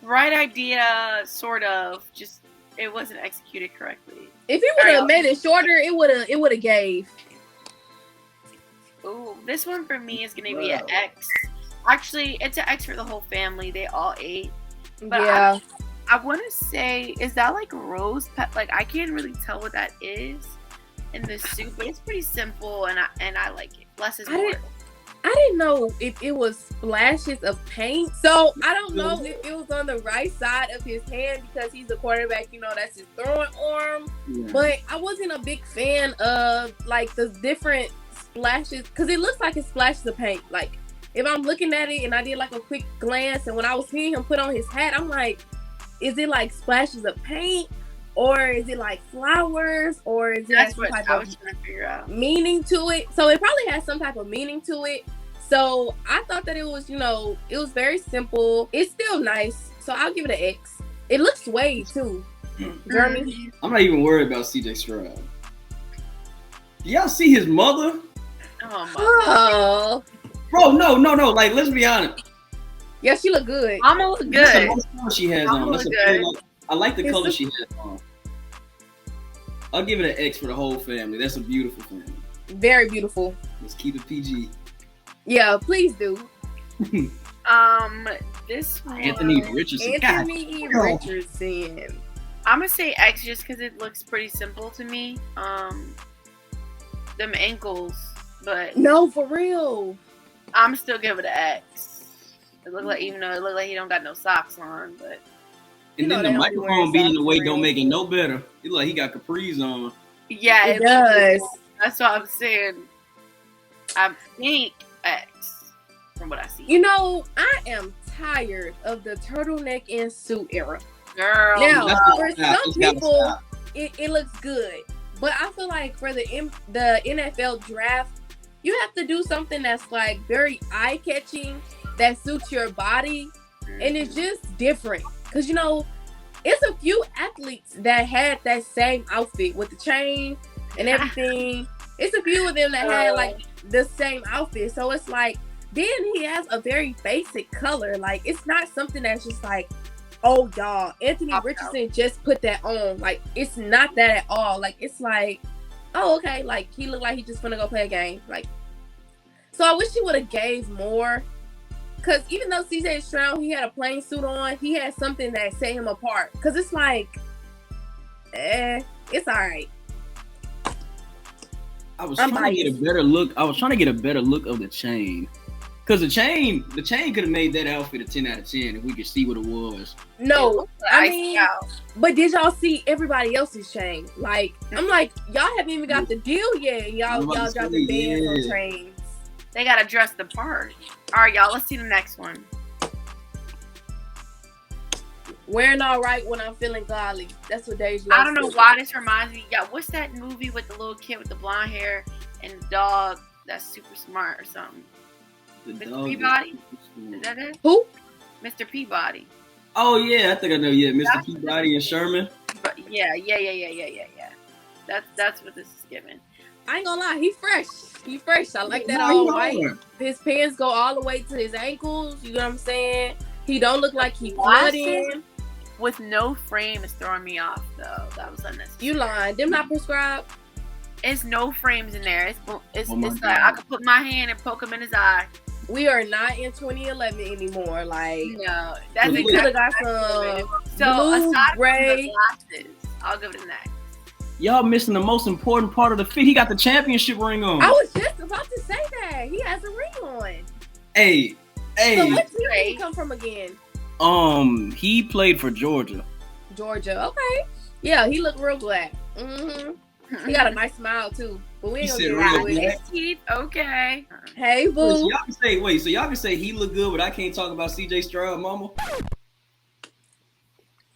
right idea, sort of. Just it wasn't executed correctly. If he would have made it shorter, it would have gave. Ooh, this one for me is gonna be an X. Actually, it's an X for the whole family. They all ate. But yeah. I want to say, is that like rose pepper? Like I can't really tell what that is in the soup, but it's pretty simple, and I like it. Less is more. I didn't know if it was splashes of paint, so I don't know if it was on the right side of his hand because he's a quarterback. You know, that's his throwing arm. Yeah. But I wasn't a big fan of like the different splashes because it looks like it splashes of paint. Like if I'm looking at it and I did like a quick glance, and when I was seeing him put on his hat, I'm like, is it like splashes of paint? Or is it like flowers? Or is it some type of figure out meaning to it? So it probably has some type of meaning to it. So I thought that it was, you know, it was very simple. It's still nice. So I'll give it an X. It looks suede too. Jeremy? I'm not even worried about CJ Stroud. Do y'all see his mother? Oh. Bro, no. Like, let's be honest. Yeah, she look good. I'm gonna look good. That's the most color she has on. I like the color she has on. I'll give it an X for the whole family. That's a beautiful family. Very beautiful. Let's keep it PG. Yeah, please do. This one. Anthony Richardson. Richardson. I'm gonna say X just because it looks pretty simple to me. Them ankles, but no, for real. I'm still giving it an X. It looked like, even though it looked like he don't got no socks on, but. And then the microphone beating away don't make it no better. It look like he got capris on. Yeah, it does. That's what I'm saying. I think X from what I see. You know, I am tired of the turtleneck and suit era. Girl. Now, for some people, it looks good. But I feel like for the NFL draft, you have to do something that's like very eye-catching, that suits your body. And it's just different. Because, you know, it's a few athletes that had that same outfit with the chain and everything. It's a few of them that had, like, the same outfit. So it's like, then he has a very basic color. Like, it's not something that's just like, oh, y'all, Anthony Richardson just put that on. Like, it's not that at all. Like, it's like, oh, okay. Like, he looked like he just finna go play a game. Like, so I wish he would have gave more. Because even though CJ Stroud, he had a plain suit on, he had something that set him apart. Because it's like, it's all right. I was trying to get a better look. I was trying to get a better look of the chain. Because the chain could have made that outfit a 10 out of 10 if we could see what it was. No, I mean, but did y'all see everybody else's chain? Like, I'm like, y'all haven't even got the deal yet. Y'all got the bands on trains. They got to dress the part. All right, y'all, let's see the next one. Wearing all right when I'm feeling godly. That's what Deja. I don't know why this reminds me. Yeah, what's that movie with the little kid with the blonde hair and the dog that's super smart or something? The Mr. dog Peabody? is- Is that it? Who? Mr. Peabody. Oh yeah, I think I know. Yeah, Mr. That's- Peabody and Sherman. But yeah. That's what this is giving. I ain't gonna lie, he fresh. He fresh. I like that No, all he white. hard. His pants go all the way to his ankles. You know what I'm saying? He don't look like he Glasses? flooding. With no frame is throwing me off though. That was unnecessary. You lying? Them not prescribed. It's no frames in there. It's Oh my like God. I could put my hand and poke him in his eye. We are not in 2011 anymore. Like No, that's he could exactly have got some so. blue, Aside from gray. the glasses, I'll give it a next. Y'all missing the most important part of the fit. He got the championship ring on. I was just about to say that he has a ring on. Hey, So what team did Hey. he come from again? he played for Georgia. Georgia. Okay. Yeah, he looked real glad. He got a nice smile too. But we ain't He gonna said get real into it. glad. His teeth, okay. Hey, So boo. y'all can say so y'all can say he look good, but I can't talk about CJ Stroud, mama.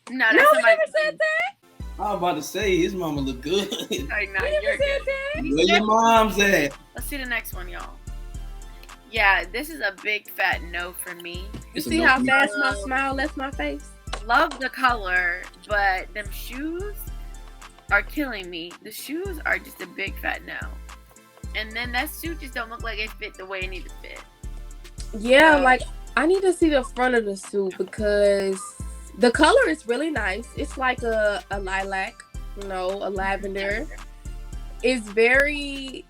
No, No, that's he somebody. never said that. I was about to say his mama look good. Like, He no, never you're said good. that. Where your mom's at? Let's see the next one, y'all. Yeah, this is a big fat no for me. You It's a see no how for me. fast my smile left my face? Love the color, but them shoes are killing me. The shoes are just a big fat no. And then that suit just don't look like it fit the way it needs to fit. Yeah, So- like I need to see the front of the suit because the color is really nice. It's like a lilac, you know, a lavender. It's very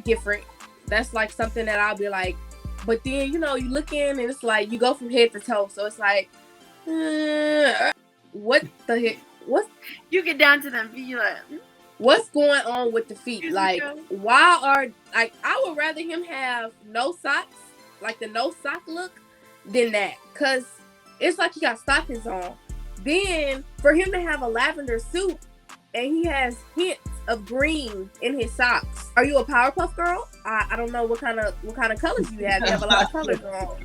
different. That's like something that I'll be like, but then you know you look in and it's like you go from head to toe, so it's like, what the heck? You get down to them feet, you like, What's going on with the feet? Excuse me, Like, Joe. why are like I would rather him have no socks, like the no sock look, than that, cause it's like he got stockings on. Then for him to have a lavender suit and he has hints of green in his socks. Are you a Powerpuff Girl? I don't know what kind of colors you have. You have a lot of colors on.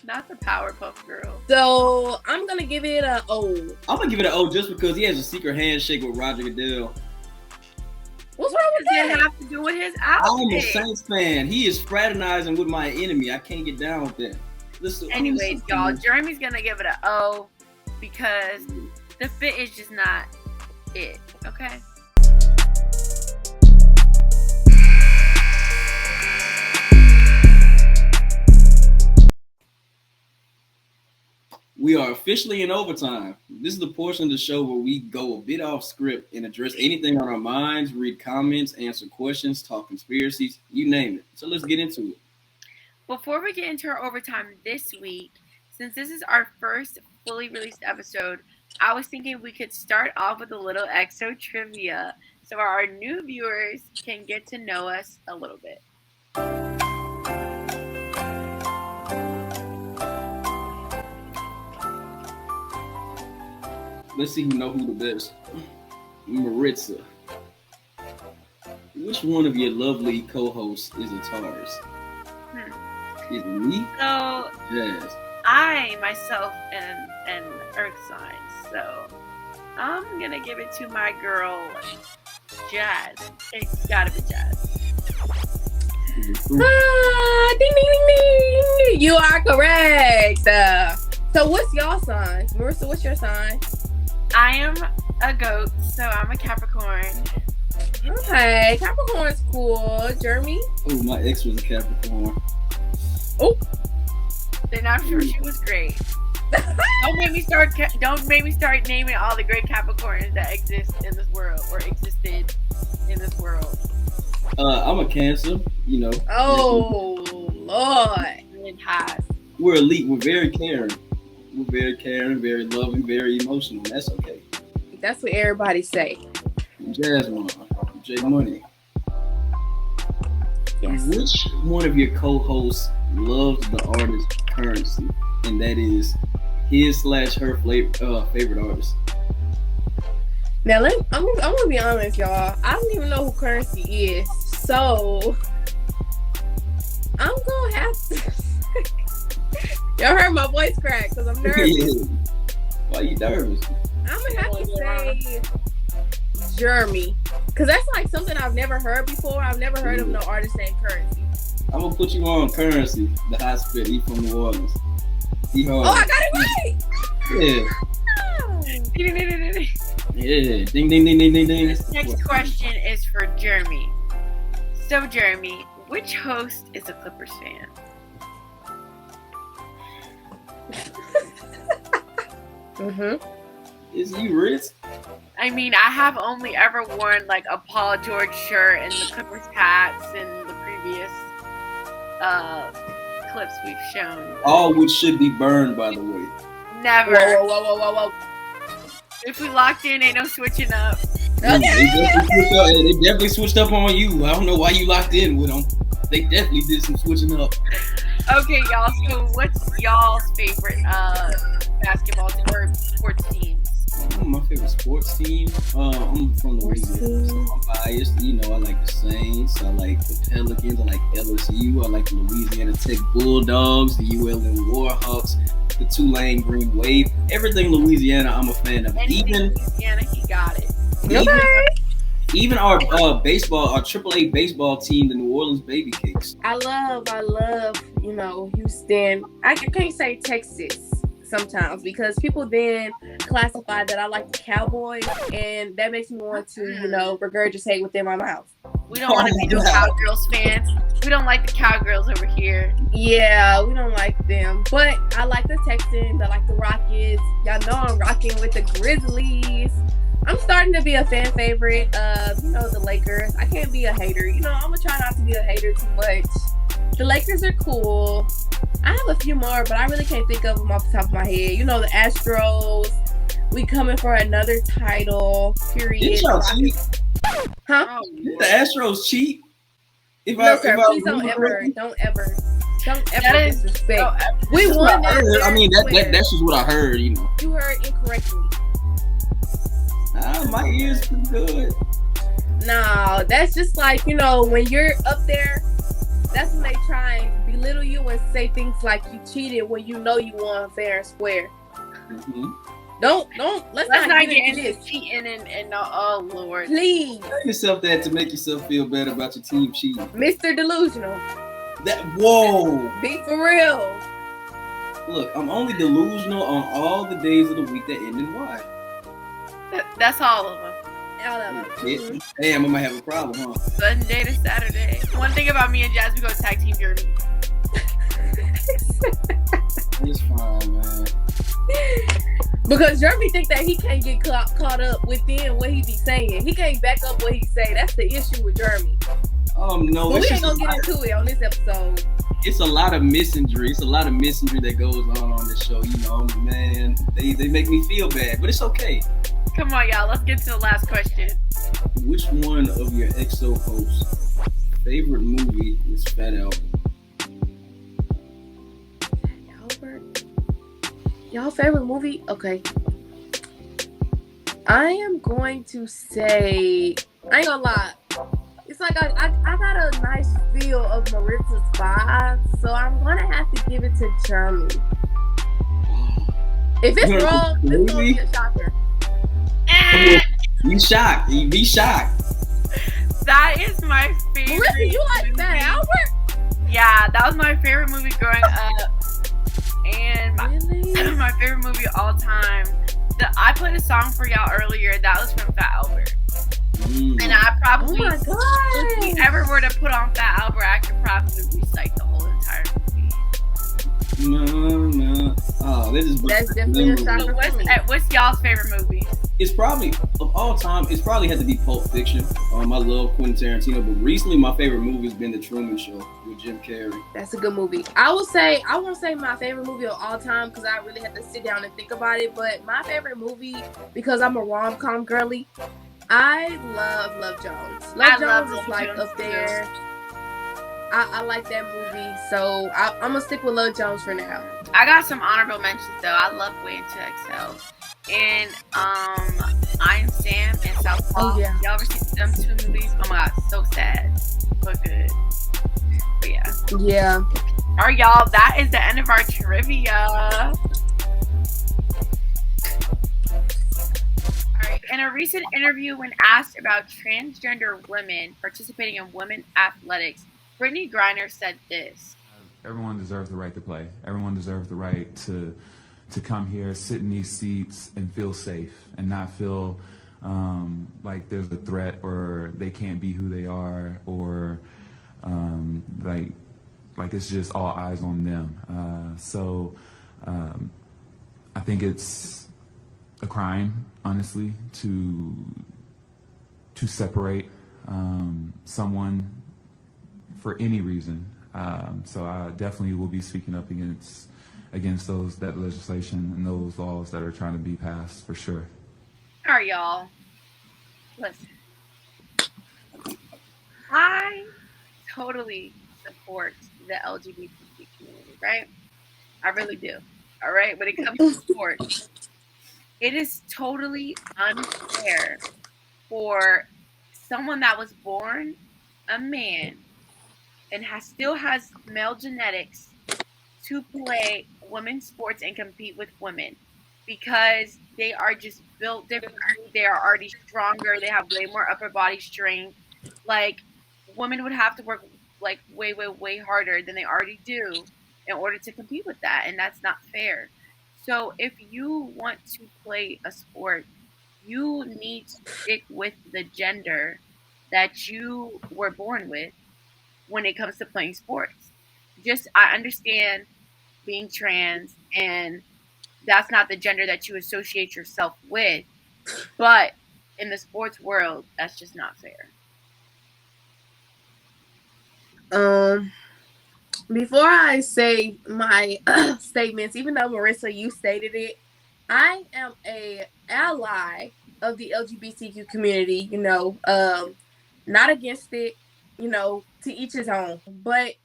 not the Powerpuff Girl. So I'm gonna give it a O. I'm gonna give it an O just because he has a secret handshake with Roger Goodell. What's wrong with What does that? it have to do with his I'm a outfit? Saints fan. He is fraternizing with my enemy. I can't get down with that. Listen, Anyways, y'all, Jeremy's gonna give it an O because the fit is just not it. Okay. We are officially in overtime. This is the portion of the show where we go a bit off script and address anything on our minds, read comments, answer questions, talk conspiracies, you name it. So let's get into it. Before we get into our overtime this week, since this is our first fully released episode, I was thinking we could start off with a little EXO trivia so our new viewers can get to know us a little bit. Let's see who the best. Maritza. Which one of your lovely co-hosts is a Taurus? Is it me? So Jazz. I myself am an earth sign, so I'm gonna give it to my girl Jazz. It's gotta be Jazz. Is it true? Ah, ding, ding, ding, ding. You are correct. So what's y'all sign? Marissa, what's your sign? I am a goat, so I'm a Capricorn. Okay, Capricorn's cool. Jeremy? Oh, my ex was a Capricorn. Oh, Then I'm sure she was great. Don't make me start naming all the great Capricorns that exist in this world or existed in this world. I'm a Cancer, you know. oh, Lord. And has. We're elite. We're very caring. We're very caring, very loving, very emotional. That's okay. That's what everybody say. Jasmine, J Money. Yes. Which one of your co-hosts loves the artist Currency, and that is his/her favorite artist? Now, I'm gonna be honest, y'all. I don't even know who Currency is, so I'm gonna have to. Y'all heard my voice crack because I'm nervous. Why you nervous? I'm gonna have to say Jeremy, because that's like something I've never heard before. I've never heard of no artist named Currency. I'm gonna put you on Currency, the high spit. He from New Orleans. He hard. Oh, I got it right. Yeah. Yeah. Ding ding ding ding ding ding. This next question is for Jeremy. So Jeremy, which host is a Clippers fan? Is you rich? I mean, I have only ever worn like a Paul George shirt and the Clippers hats in the previous clips we've shown. All which should be burned, by the way. Never. Whoa. If we locked in, ain't no switching up. They definitely switched up on you. I don't know why you locked in with them. They definitely did some switching up. Okay, y'all. So, what's y'all's favorite basketball or sports teams? My favorite sports team. I'm from Louisiana, so I'm biased. You know, I like the Saints. I like the Pelicans. I like LSU. I like the Louisiana Tech Bulldogs, the ULM Warhawks, the Tulane Green Wave. Everything Louisiana, I'm a fan of. Even Louisiana, he got it. Even our baseball, our AAA baseball team, the New Orleans Baby Cakes. I love, Houston. I can't say Texas sometimes because people then classify that I like the Cowboys, and that makes me want to, regurgitate within my mouth. We don't want to be no Cowgirls fans. We don't like the Cowgirls over here. Yeah, we don't like them. But I like the Texans. I like the Rockets. Y'all know I'm rocking with the Grizzlies. I'm starting to be a fan favorite of, the Lakers. I can't be a hater. I'm going to try not to be a hater too much. The Lakers are cool. I have a few more, but I really can't think of them off the top of my head. The Astros. We coming for another title, period. Didn't y'all cheat? Huh? Did the Astros cheat? Please don't ever disrespect. We won that. I mean, that's just what I heard, You heard incorrectly. My ears pretty good. No, that's just like, when you're up there, that's when they try and belittle you and say things like you cheated when you know you won fair and square. Mm-hmm. Let's not get into this. Cheating and oh Lord. Please. Tell yourself that to make yourself feel better about your team cheating. Mr. Delusional. Whoa. Be for real. Look, I'm only delusional on all the days of the week that end in Y. That's all of them. Yeah. Damn, I might have a problem, huh? Sunday to Saturday. One thing about me and Jazz, we go tag team Jeremy. It's fine, man. Because Jeremy think that he can't get caught up within what he be saying. He can't back up what he say. That's the issue with Jeremy. No. But we ain't gonna get into it on this episode. It's a lot of misandry. It's a lot of misandry that goes on this show. Man, they make me feel bad, but it's okay. Come on, y'all. Let's get to the last question. Which one of your EXO hosts' favorite movie is Fat Albert? Albert? Y'all favorite movie? Okay. I am going to say, I ain't gonna lie. It's like I got a nice feel of Maritza's vibe, so I'm gonna have to give it to Jeremy. If it's wrong, it's gonna be a shocker. You shocked. You be shocked. That is my favorite. Marissa, you like Fat Albert? Yeah, that was my favorite movie growing up. And my favorite movie of all time. I played a song for y'all earlier. That was from Fat Albert. And I probably, if we ever were to put on Fat Albert, I could probably recite the whole entire movie. No. Oh, that's definitely a shocker. What's y'all's favorite movie? It's probably, of all time, it's probably had to be Pulp Fiction. I love Quentin Tarantino, but recently my favorite movie has been The Truman Show with Jim Carrey. That's a good movie. I won't say my favorite movie of all time because I really have to sit down and think about it, but my favorite movie, because I'm a rom-com girly, I love Love Jones. Love Jones is like up there. I like that movie, so I'm going to stick with Love Jones for now. I got some honorable mentions, though. I love Way 2XL. And I Am Sam and Southpaw. Oh, yeah. Y'all ever seen them two movies? Oh my god, so sad, but good. But yeah. Yeah. All right, y'all. That is the end of our trivia. All right. In a recent interview, when asked about transgender women participating in women athletics, Brittney Griner said this. Everyone deserves the right to play. Everyone deserves the right to come here, sit in these seats, and feel safe, and not feel like there's a threat or they can't be who they are, or like it's just all eyes on them. So I think it's a crime, honestly, to separate someone for any reason. So I definitely will be speaking up against that legislation and those laws that are trying to be passed, for sure. All right, y'all. Listen. I totally support the LGBT community, right? I really do. All right? When it comes to sports, it is totally unfair for someone that was born a man and still has male genetics to play women's sports and compete with women, because they are just built differently. They are already stronger. They have way more upper body strength. Like, women would have to work like way, way, way harder than they already do in order to compete with that, and that's not fair. So if you want to play a sport, you need to stick with the gender that you were born with when it comes to playing sports. I understand being trans, and that's not the gender that you associate yourself with, but in the sports world, that's just not fair. Before I say my statements, even though Marissa, you stated it, I am a ally of the LGBTQ community, not against it, to each his own. But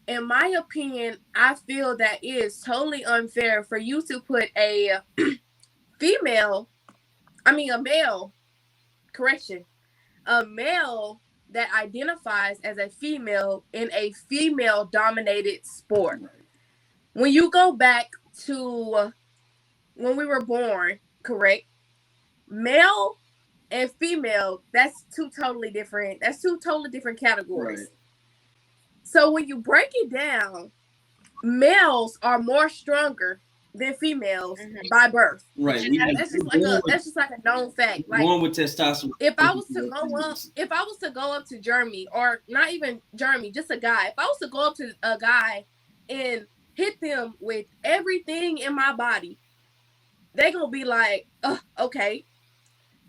in my opinion, I feel that it is totally unfair for you to put a male that identifies as a female in a female-dominated sport. When you go back to when we were born, correct? Male and female, that's two totally different categories. Right. So when you break it down, males are more stronger than females by birth. Right. That's just like a known fact. Like, one with testosterone. If I was to go up to Jeremy, or not even Jeremy, just a guy. If I was to go up to a guy and hit them with everything in my body, they're gonna be like, okay.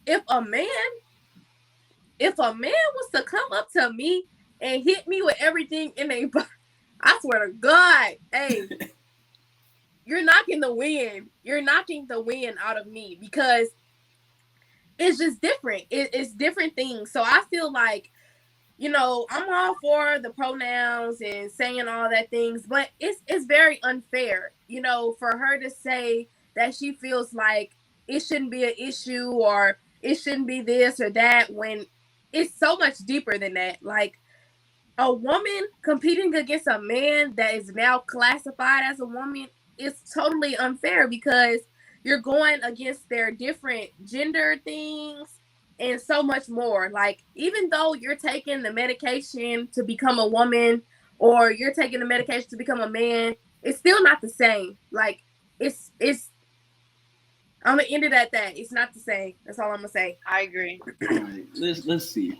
If a man was to come up to me and hit me with everything in their body, I swear to God, hey. You're knocking the wind. You're knocking the wind out of me, because it's just different. It's different things. So I feel like, I'm all for the pronouns and saying all that things, but it's very unfair, for her to say that she feels like it shouldn't be an issue, or it shouldn't be this or that, when it's so much deeper than that. Like, a woman competing against a man that is now classified as a woman, it's totally unfair, because you're going against their different gender things and so much more. Like, even though you're taking the medication to become a woman, or you're taking the medication to become a man, it's still not the same. Like, it's I'm gonna end it at that. It's not the same. That's all I'm gonna say. I agree. All right, let's see.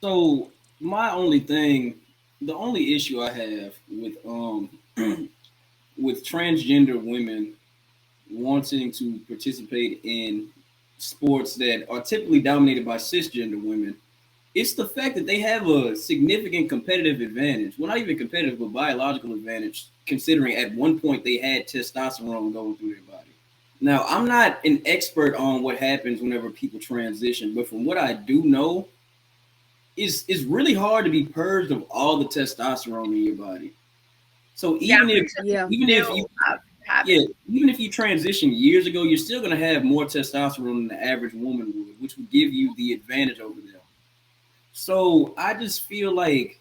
So the only issue I have with transgender women wanting to participate in sports that are typically dominated by cisgender women, it's the fact that they have a significant competitive advantage. Well, not even competitive, but biological advantage, considering at one point they had testosterone going through their body. Now, I'm not an expert on what happens whenever people transition, but from what I do know, it's really hard to be purged of all the testosterone in your body. So even if you transition years ago, you're still going to have more testosterone than the average woman would, which would give you the advantage over them. So I just feel like,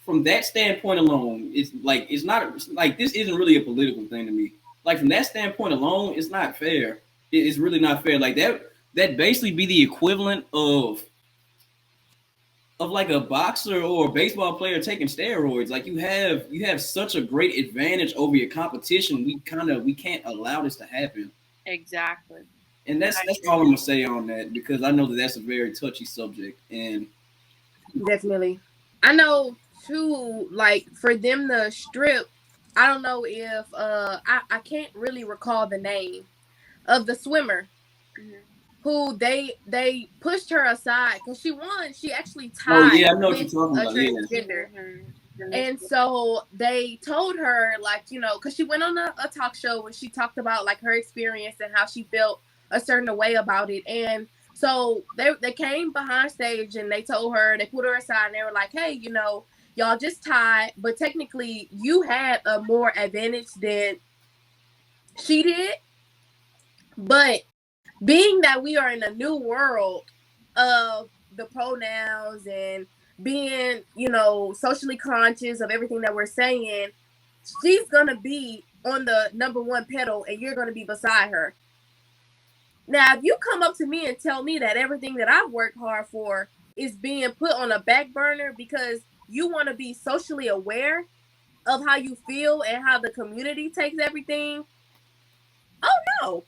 from that standpoint alone, this isn't really a political thing to me. Like, from that standpoint alone, it's not fair. It's really not fair. Like, that basically be the equivalent of of like a boxer or a baseball player taking steroids. Like you have such a great advantage over your competition. We can't allow this to happen. Exactly. And that's all I'm gonna say on that, because I know that that's a very touchy subject. And Definitely. I know too, like for them to strip, I don't know if I can't really recall the name of the swimmer who they pushed her aside because she won. She actually tied I know what with you're talking a about. transgender. And so they told her, like, you know, because she went on a talk show and she talked about like her experience and how she felt a certain way about it. And so they came behind stage and they told her, they put her aside and they were like, hey, you know, y'all just tied, but technically you had a more advantage than she did. But being that we are in a new world of the pronouns and being, you know, socially conscious of everything that we're saying, she's gonna be on the number one pedal and you're gonna be beside her. Now, if you come up to me and tell me that everything that I've worked hard for is being put on a back burner because you want to be socially aware of how you feel and how the community takes everything, oh no.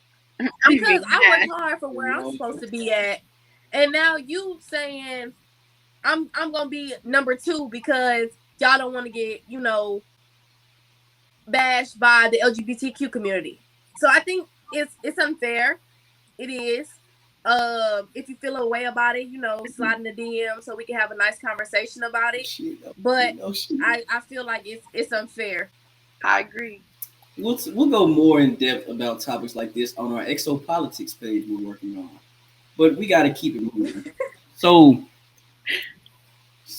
Because I worked hard for where I'm supposed to be at, and now you saying I'm gonna be number two because y'all don't want to get, you know, bashed by the LGBTQ community. So I think it's unfair. It is. If you feel a way about it, you know, slide in the DM so we can have a nice conversation about it. But I feel like it's unfair. I agree. We'll go more in depth about topics like this on our exopolitics page we're working on, but we got to keep it moving. So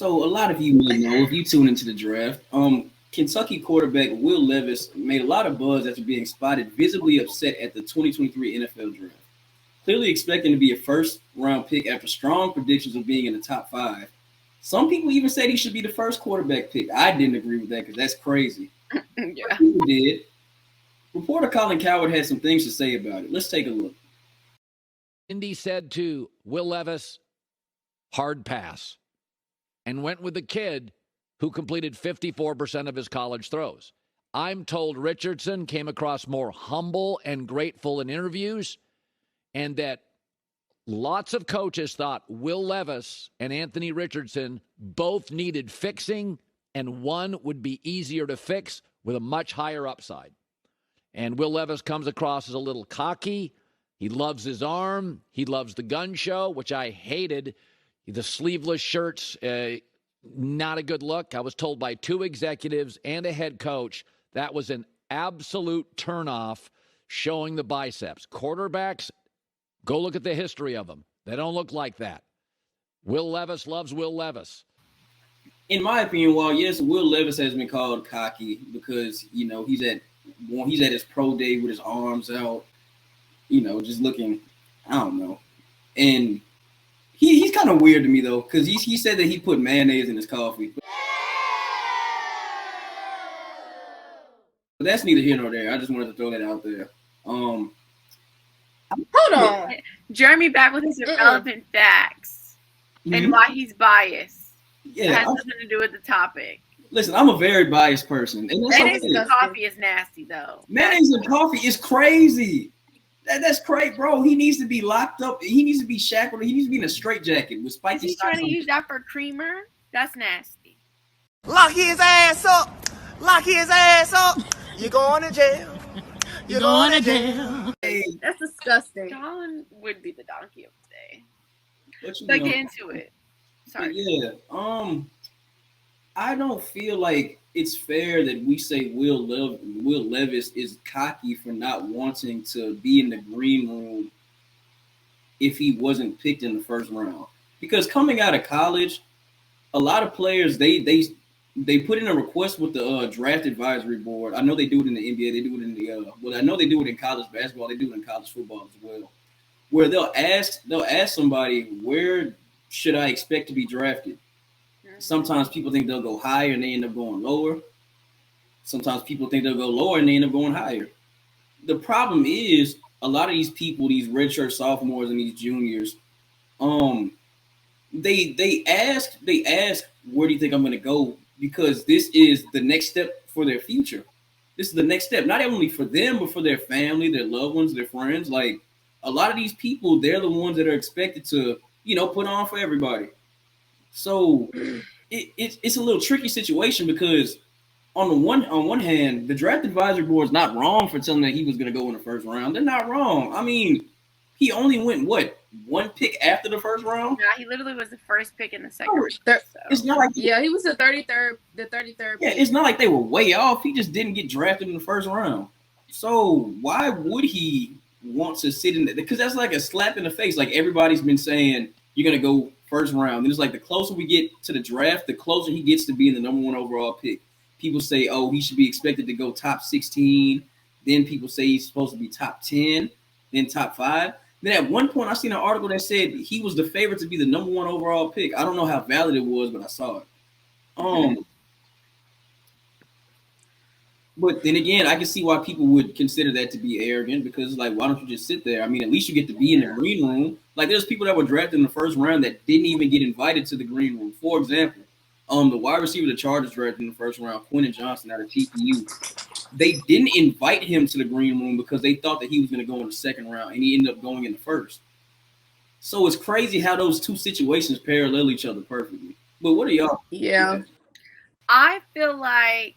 a lot of you may know, if you tune into the draft, Kentucky quarterback Will Levis made a lot of buzz after being spotted visibly upset at the 2023 NFL draft. Clearly expecting to be a first-round pick after strong predictions of being in the top 5. Some people even said he should be the first quarterback pick. I didn't agree with that because that's crazy. Yeah. People did. Reporter Colin Coward had some things to say about it. Let's take a look. Indy said to Will Levis, hard pass, and went with the kid who completed 54% of his college throws. I'm told Richardson came across more humble and grateful in interviews, and that lots of coaches thought Will Levis and Anthony Richardson both needed fixing, and one would be easier to fix with a much higher upside. And Will Levis comes across as a little cocky. He loves his arm. He loves the gun show, which I hated. The sleeveless shirts, not a good look. I was told by 2 executives and a head coach that was an absolute turnoff, showing the biceps. Quarterbacks, go look at the history of them. They don't look like that. Will Levis loves Will Levis. In my opinion, while yes, Will Levis has been called cocky because, you know, he's at his pro day with his arms out, you know, just looking, I don't know. And he's kind of weird to me, though, because he said that he put mayonnaise in his coffee. But that's neither here nor there. I just wanted to throw that out there. Hold on. Jeremy back with his irrelevant facts and why he's biased. Yeah, it has nothing to do with the topic. Listen, I'm a very biased person. And mayonnaise in coffee is nasty, though. Mayonnaise in coffee is crazy. That's crazy, bro. He needs to be locked up. He needs to be shackled. He needs to be in a straitjacket with spiky. Is he trying to use that for creamer? That's nasty. Lock his ass up. Lock his ass up. You're going to jail. You're going to jail. Hey. That's disgusting. Colin would be the donkey of the day. Let's get into it. Sorry. Yeah. I don't feel like it's fair that we say Will Levis is cocky for not wanting to be in the green room if he wasn't picked in the first round. Because coming out of college, a lot of players they put in a request with the draft advisory board. I know they do it in the NBA. They do it in the I know they do it in college basketball. They do it in college football as well, where they'll ask somebody, where should I expect to be drafted? Sometimes people think they'll go higher and they end up going lower. Sometimes people think they'll go lower and they end up going higher. The problem is a lot of these people, these redshirt sophomores and these juniors, they ask where do you think I'm going to go, because this is the next step for their future. This is the next step, not only for them but for their family, their loved ones, their friends. Like a lot of these people, they're the ones that are expected to put on for everybody. So it's a little tricky situation, because on one hand, the draft advisory board is not wrong for telling that he was going to go in the first round. They're not wrong. I mean, he only went one pick after the first round. Yeah, he literally was the first pick in the second round. It's not like he was the 33rd. Yeah, pick. it's not like they were way off. He just didn't get drafted in the first round. So why would he want to sit in there? Because that's like a slap in the face. Like everybody's been saying, you're gonna go first round. And it's like the closer we get to the draft, the closer he gets to being the number 1 overall pick. People say, oh, he should be expected to go top 16. Then people say he's supposed to be top 10, then top 5. Then at one point, I seen an article that said he was the favorite to be the number 1 overall pick. I don't know how valid it was, but I saw it. But then again, I can see why people would consider that to be arrogant, because like, why don't you just sit there? I mean, at least you get to be in the green room. Like there's people that were drafted in the first round that didn't even get invited to the green room. For example, the wide receiver the Chargers drafted in the first round, Quentin Johnson out of TCU. They didn't invite him to the green room because they thought that he was going to go in the second round, and he ended up going in the first. So it's crazy how those two situations parallel each other perfectly. But what are y'all? Yeah. I feel like,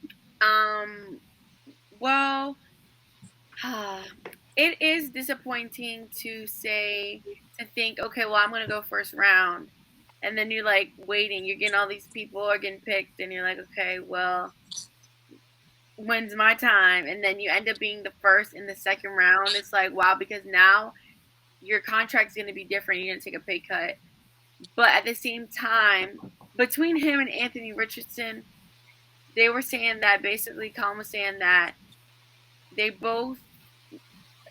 well, it is disappointing to think, okay, well, I'm going to go first round. And then you're like waiting, you're getting all these people are getting picked, and you're like, okay, well, when's my time? And then you end up being the first in the second round. It's like, wow, because now your contract's going to be different. You're going to take a pay cut. But at the same time, between him and Anthony Richardson, they were saying that basically Colin was saying that they both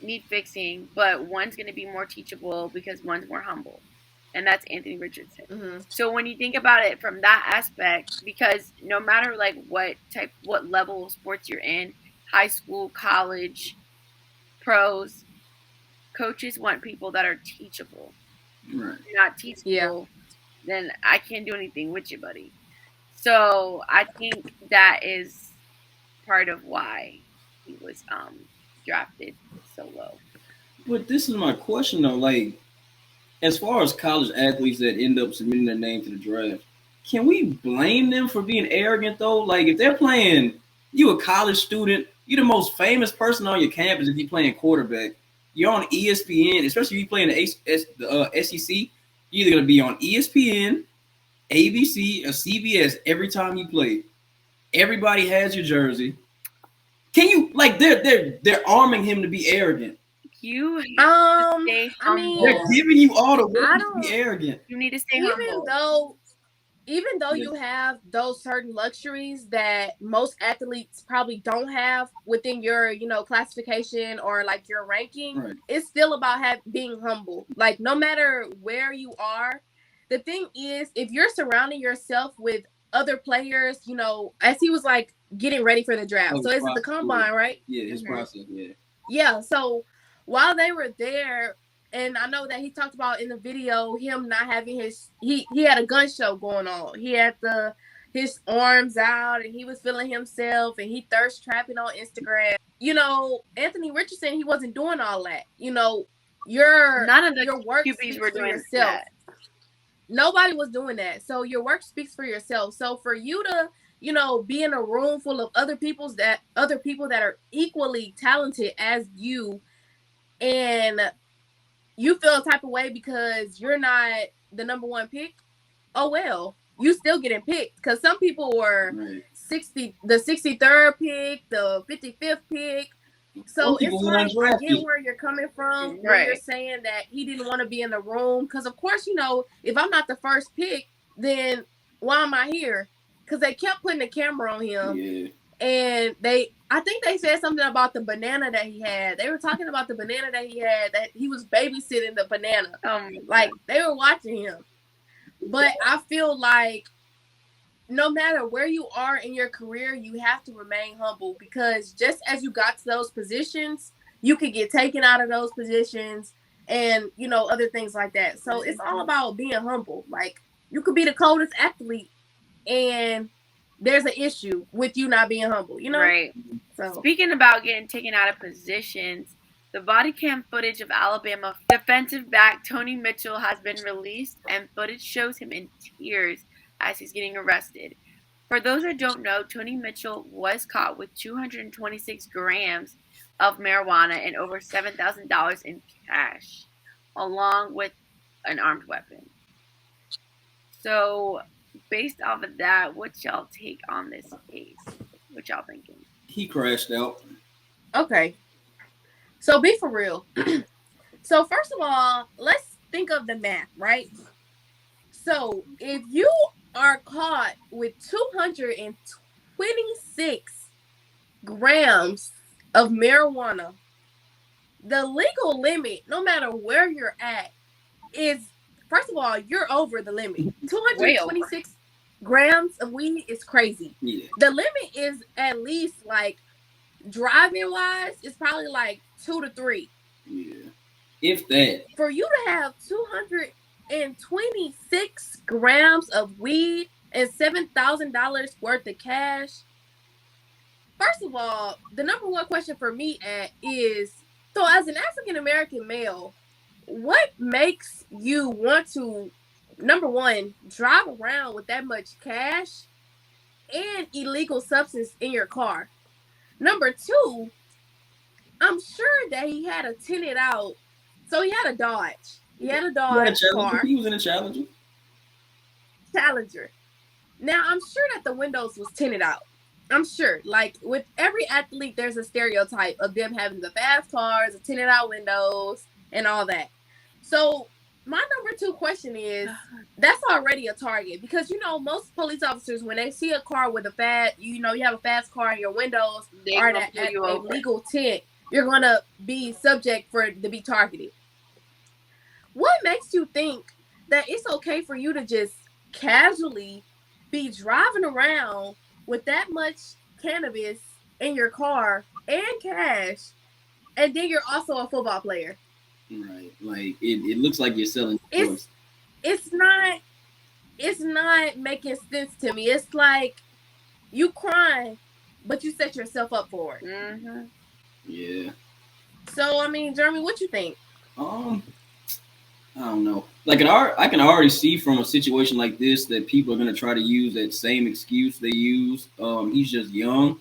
need fixing, but one's going to be more teachable because one's more humble. And that's Anthony Richardson. Mm-hmm. So when you think about it from that aspect, because no matter like what level of sports you're in, high school, college, pros, coaches want people that are teachable. Right. If you're not teachable, then I can't do anything with you, buddy. So I think that is part of why he was drafted so low. But this is my question though, like, as far as college athletes that end up submitting their name to the draft, can we blame them for being arrogant though? Like if they're playing, you a college student, you're the most famous person on your campus if you're playing quarterback. You're on ESPN, especially if you're playing the SEC, you're either going to be on ESPN, ABC, or CBS every time you play. Everybody has your jersey. Can you, like, they're arming him to be arrogant. You I mean, they're giving you all the words to be arrogant. You need to stay humble. Even though you have those certain luxuries that most athletes probably don't have within your, classification or like your ranking, right. It's still about being humble. Like no matter where you are, the thing is, if you're surrounding yourself with other players, as he was like getting ready for the draft. So it's the combine, right? Yeah, his process, yeah. Yeah, so while they were there, and I know that he talked about in the video him not having he had a gun show going on. He had his arms out and he was feeling himself and he thirst trapping on Instagram. Anthony Richardson, he wasn't doing all that. None of your work QBs were doing yourself. That. Nobody was doing that. So your work speaks for yourself. So for you to be in a room full of other people that are equally talented as you, and you feel a type of way because you're not the number 1 pick, oh well, you still getting picked, because some people were right. the 63rd pick, the 55th pick. So it's like, I get where you're coming from, where you're saying that he didn't want to be in the room, because of course, if I'm not the first pick, then why am I here? Because they kept putting the camera on him. Yeah. And I think they said something about the banana that he had. They were talking about the banana that he had, that he was babysitting the banana. Like, they were watching him. But I feel like no matter where you are in your career, you have to remain humble, because just as you got to those positions, you could get taken out of those positions and, other things like that. So it's all about being humble. Like, You could be the coldest athlete, and there's an issue with you not being humble. You know, Right. So Speaking about getting taken out of positions, the body cam footage of Alabama defensive back Tony Mitchell has been released, and footage shows him in tears as he's getting arrested. For those that don't know, Tony Mitchell was caught with 226 grams of marijuana and over $7,000 in cash, along with an armed weapon. So, based off of that, what y'all take on this case? What y'all thinking? He crashed out. okay. So be for real. So first of all, let's think of the math, right? So if you are caught with 226 grams of marijuana, the legal limit, no matter where you're at, is, first of all, you're over the limit. 226 grams of weed is crazy. Yeah. The limit is at least like driving wise, it's probably like 2 to 3. Yeah. If that. For you to have 226 grams of weed and $7,000 worth of cash. First of all, the number one question for me is, so as an African American male, what makes you want to, number one, drive around with that much cash and illegal substance in your car? Number two, I'm sure that he had a tinted out. So he had a Dodge. He had a Dodge car. He was in a Challenger. Now, I'm sure that the windows was tinted out. I'm sure. Like, with every athlete, there's a stereotype of them having the fast cars, the tinted out windows, and all that. So my number two question is, that's already a target, because most police officers, when they see a car with you have a fast car and your windows are at a legal tint, you're gonna be subject to be targeted. What makes you think that it's okay for you to just casually be driving around with that much cannabis in your car and cash, and then you're also a football player? Right. Like it looks like you're selling drugs. It's not making sense to me. It's like you crying, but you set yourself up for it. Mm-hmm. Yeah. So I mean, Jeremy, what you think? I don't know. Like I can already see from a situation like this that people are gonna try to use that same excuse they use. He's just young.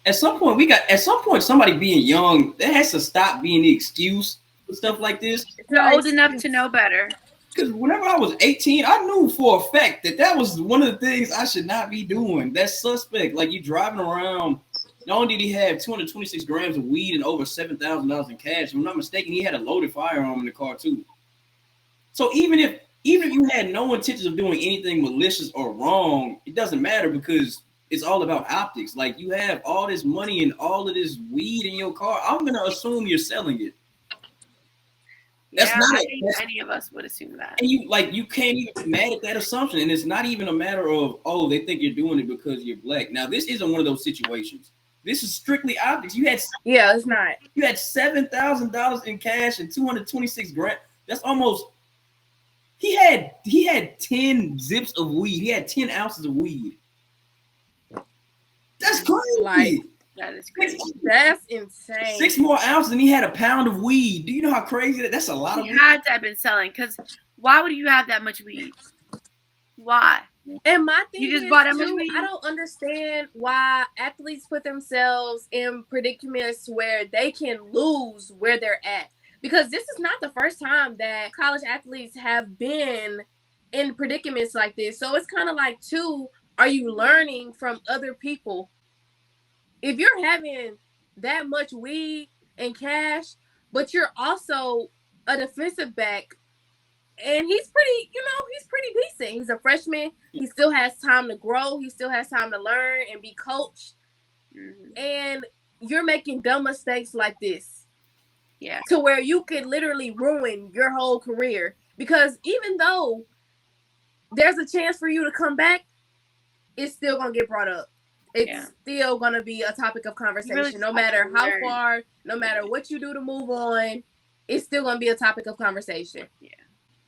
At some point, somebody being young, that has to stop being the excuse for stuff like this. You're old enough to know better. Because whenever I was 18, I knew for a fact that was one of the things I should not be doing. That's suspect. Like, you driving around. Not only did he have 226 grams of weed and over $7,000 in cash, if I'm not mistaken, he had a loaded firearm in the car too. So even if you had no intentions of doing anything malicious or wrong, it doesn't matter, because it's all about optics. Like, you have all this money and all of this weed in your car. I'm gonna assume you're selling it. I think any of us would assume that. And you can't even be mad at that assumption. And it's not even a matter of, they think you're doing it because you're black. Now, this isn't one of those situations. This is strictly optics. It's not. You had $7,000 in cash and 226 grams. That's almost. He had 10 zips of weed. He had 10 ounces of weed. That's crazy. That is crazy. That's insane. 6 more ounces, and he had a pound of weed. Do you know how crazy that's a lot of weed? He had to have been selling, because why would you have that much weed? Why? And my thing you just is, bought that much weed? I don't understand why athletes put themselves in predicaments where they can lose where they're at. Because this is not the first time that college athletes have been in predicaments like this. So it's kind of like, are you learning from other people? If you're having that much weed and cash, but you're also a defensive back, and he's pretty decent. He's a freshman. He still has time to grow. He still has time to learn and be coached. Mm-hmm. And you're making dumb mistakes like this. Yeah. To where you could literally ruin your whole career. Because even though there's a chance for you to come back, it's still going to get brought up. It's still going to be a topic of conversation. Really, no matter how far, no matter what you do to move on, it's still going to be a topic of conversation. Yeah.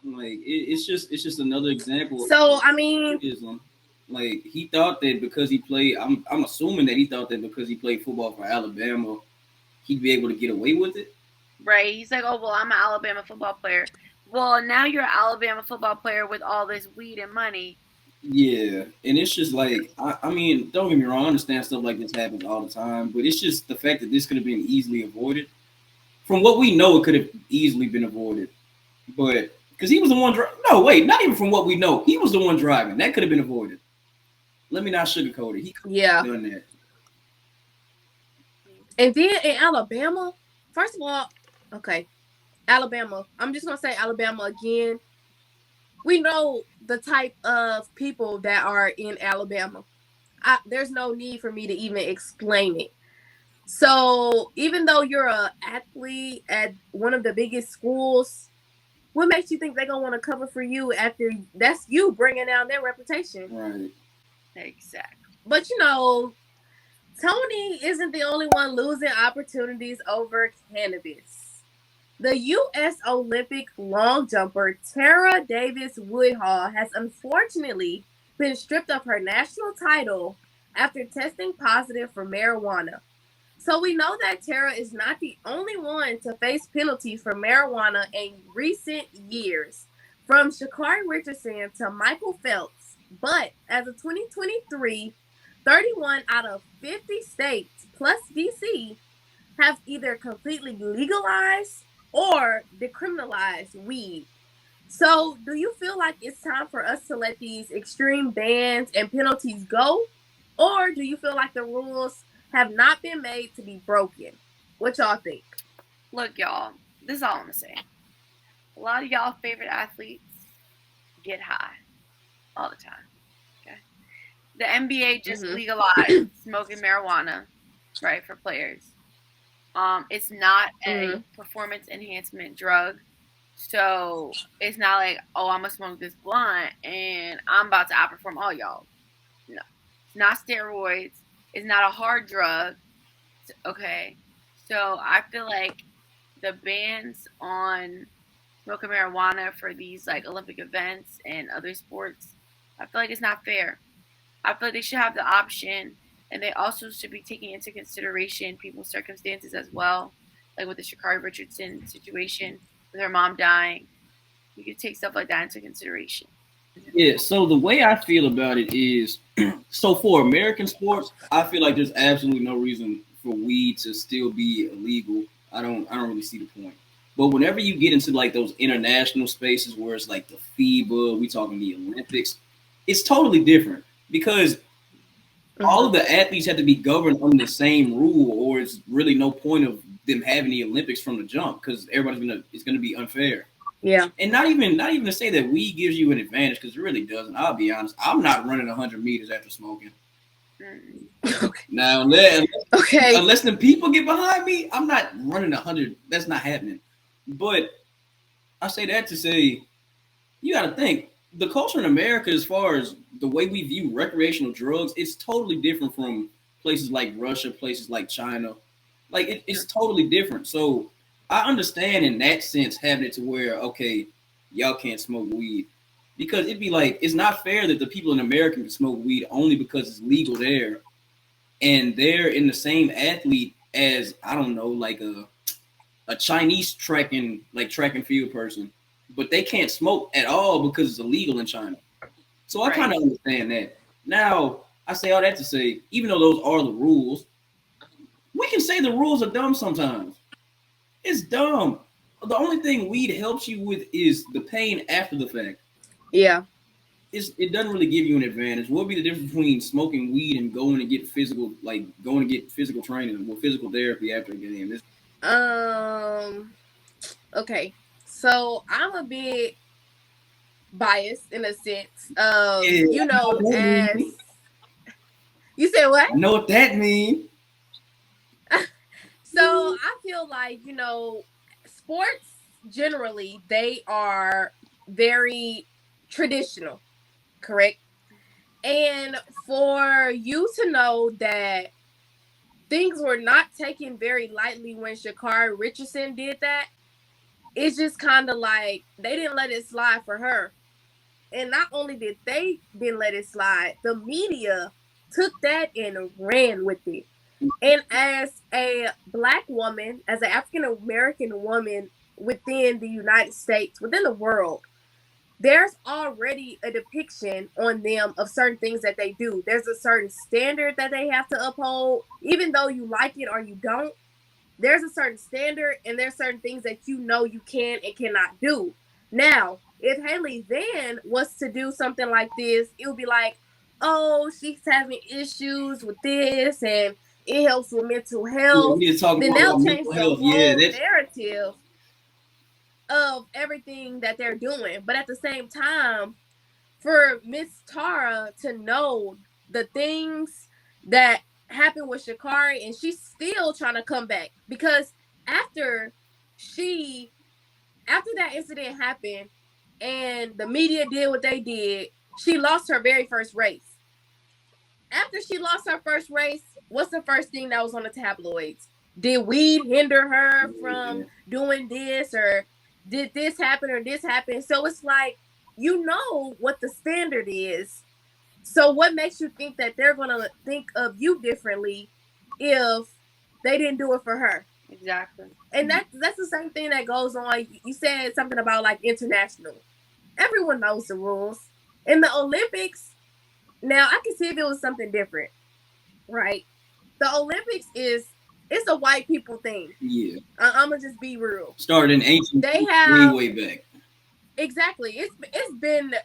Like it's just another example. So, of I mean, Islam. Like he thought that because he played, I'm assuming that he thought that because he played football for Alabama, he'd be able to get away with it. Right. He's like, oh, well, I'm an Alabama football player. Well, now you're an Alabama football player with all this weed and money. Yeah, and it's just like I mean, don't get me wrong, I understand stuff like this happens all the time, but it's just the fact that this could have been easily avoided. From what we know, it could have easily been avoided, but because he was the one. No, wait, not even from what we know, he was the one driving. That could have been avoided. Let me not sugarcoat it. He could have done that. And then in Alabama, first of all, okay, Alabama. I'm just gonna say Alabama again. We know the type of people that are in Alabama. There's no need for me to even explain it. So even though you're an athlete at one of the biggest schools, what makes you think they're gonna want to cover for you after that's you bringing down their reputation? Right. Exactly. But you know, Tony isn't the only one losing opportunities over cannabis. The U.S. Olympic long jumper Tara Davis-Woodhall has unfortunately been stripped of her national title after testing positive for marijuana. So we know that Tara is not the only one to face penalties for marijuana in recent years, from Sha'Carri Richardson to Michael Phelps. But as of 2023, 31 out of 50 states plus DC have either completely legalized or decriminalized weed. So do you feel like it's time for us to let these extreme bans and penalties go? Or do you feel like the rules have not been made to be broken? What y'all think? Look, y'all, this is all I'm going to say. A lot of y'all favorite athletes get high all the time. Okay. The NBA just legalized smoking marijuana, right, for players. It's not a performance enhancement drug. So it's not like, oh, I'm going to smoke this blunt and I'm about to outperform all y'all. No. It's not steroids. It's not a hard drug. Okay. So I feel like the bans on smoking marijuana for these like Olympic events and other sports, I feel like it's not fair. I feel like they should have the option, and they also should be taking into consideration people's circumstances as well, like with the Sha'Carri Richardson situation with her mom dying. You could take stuff like that into consideration. Yeah, so the way I feel about it is, so for American sports, I feel like there's absolutely no reason for weed to still be illegal. I don't really see the point. But whenever you get into like those international spaces where it's like the FIBA, we talking the Olympics, it's totally different because all of the athletes have to be governed under the same rule, or it's really no point of them having the Olympics from the jump because it's gonna be unfair. Yeah. And not even to say that weed gives you an advantage, because it really doesn't. I'll be honest. I'm not running 100 meters after smoking. Okay. Now, unless the people get behind me, I'm not running 100. That's not happening. But I say that to say, you got to think, the culture in America, as far as the way we view recreational drugs, it's totally different from places like Russia, places like China. Like, it's totally different. So I understand in that sense having it to where, okay, y'all can't smoke weed. Because it'd be like, it's not fair that the people in America can smoke weed only because it's legal there. And they're in the same athlete as, I don't know, like a Chinese track and field person. But they can't smoke at all because it's illegal in China. So I kind of understand that. Now, I say all that to say, even though those are the rules, we can say the rules are dumb sometimes. It's dumb. The only thing weed helps you with is the pain after the fact. Yeah. It doesn't really give you an advantage. What would be the difference between smoking weed and going to get physical training or physical therapy after a game? Okay. So I'm a bit biased in a sense of, you know, as you said what? I know what that means. So I feel like, you know, sports generally, they are very traditional, correct? And for you to know that things were not taken very lightly when Sha'Carri Richardson did that, it's just kind of like they didn't let it slide for her. And not only did they didn't let it slide, the media took that and ran with it. And as a Black woman, as an African American woman within the United States, within the world, there's already a depiction on them of certain things that they do. There's a certain standard that they have to uphold, even though you like it or you don't. There's a certain standard, and there's certain things that you know you can and cannot do. Now, if Haley then was to do something like this, it would be like, oh, she's having issues with this, and it helps with mental health. We need to talk Then about they'll change mental the health. whole Yeah, that's narrative of everything that they're doing. But at the same time, for Miss Tara to know the things that happened with Sha'Carri, and she's still trying to come back, because after that incident happened and the media did what they did, she lost her very first race. After she lost her first race, what's the first thing that was on the tabloids? Did weed hinder her from doing this, or did this happen or this happen? So it's like, you know what the standard is. So what makes you think that they're going to think of you differently if they didn't do it for her? Exactly. And that's the same thing that goes on. You said something about like international. Everyone knows the rules. In the Olympics, now I can see if it was something different, right? The Olympics it's a white people thing. Yeah. I'm gonna just be real. Started in ancient. They have way back. Exactly. It's been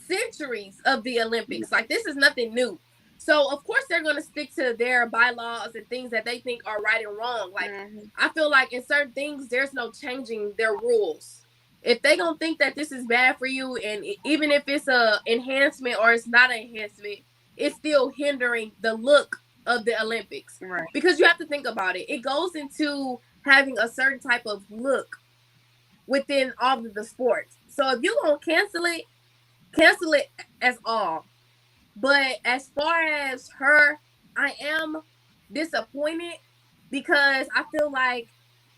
centuries of the Olympics. Like, this is nothing new. So of course they're gonna stick to their bylaws and things that they think are right and wrong. Like, I feel like in certain things there's no changing their rules. If they don't think that this is bad for you, and even if it's a enhancement or it's not an enhancement, it's still hindering the look of the Olympics. Right. Because you have to think about it. It goes into having a certain type of look within all of the sports. So if you're gonna cancel it as all. But as far as her, I am disappointed, because I feel like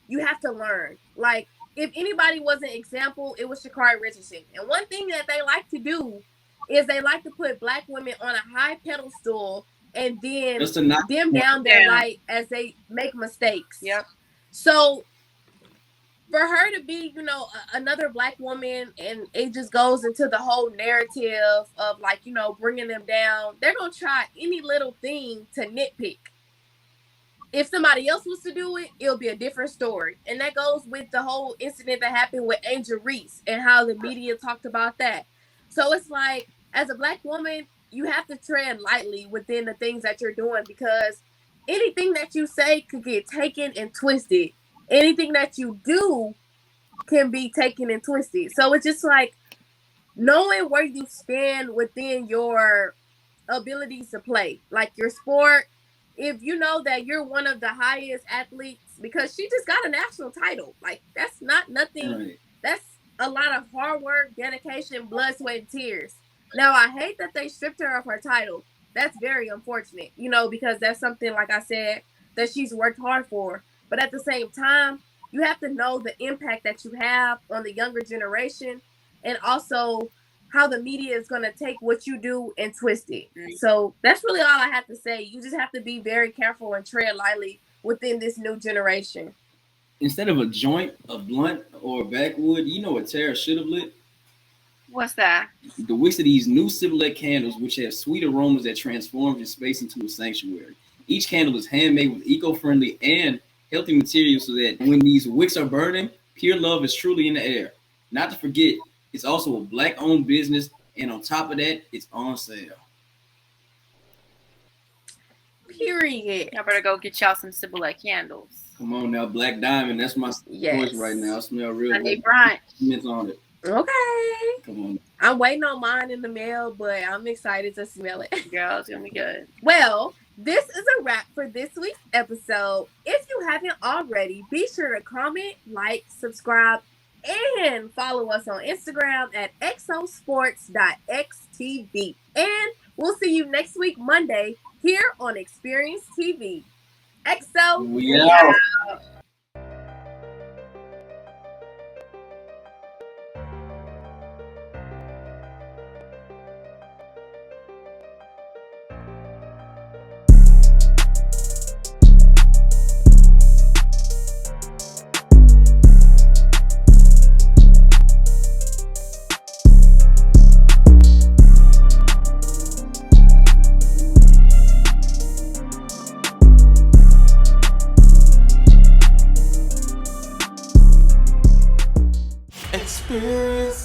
you have to learn. Like, if anybody was an example, it was Sha'Carri Richardson. And one thing that they like to do is they like to put Black women on a high pedestal and then dim down their light as they make mistakes. Yep. So for her to be, another Black woman, and it just goes into the whole narrative of, like, bringing them down. They're going to try any little thing to nitpick. If somebody else was to do it, it'll be a different story. And that goes with the whole incident that happened with Angel Reese and how the media talked about that. So it's like, as a Black woman, you have to tread lightly within the things that you're doing, because anything that you say could get taken and twisted. Anything that you do can be taken and twisted. So it's just like knowing where you stand within your abilities to play, like your sport. If you know that you're one of the highest athletes, because she just got a national title, like, that's not nothing. Right. That's a lot of hard work, dedication, blood, sweat, and tears. Now, I hate that they stripped her of her title. That's very unfortunate, because that's something, like I said, that she's worked hard for. But at the same time, you have to know the impact that you have on the younger generation, and also how the media is going to take what you do and twist it. So that's really all I have to say. You just have to be very careful and tread lightly within this new generation. Instead of a joint, a blunt, or a backwood, what Tara should have lit? What's that? The wicks of these new cigarette candles, which have sweet aromas that transform your space into a sanctuary. Each candle is handmade with eco-friendly and healthy materials, so that when these wicks are burning, pure love is truly in the air. Not to forget, it's also a Black-owned business, and on top of that, it's on sale. Period. Y'all better go get y'all some Cibolette candles. Come on now, Black Diamond. That's my choice right now. I smell real Sunday brunch. Mint on it. Okay. Come on. I'm waiting on mine in the mail, but I'm excited to smell it. Girl, it's gonna be good. Well, this is a wrap for this week's episode. If you haven't already, be sure to comment, like, subscribe, and follow us on Instagram at exosports.xtv. And we'll see you next week, Monday, here on Xperience TV. XO, we out. Xperience.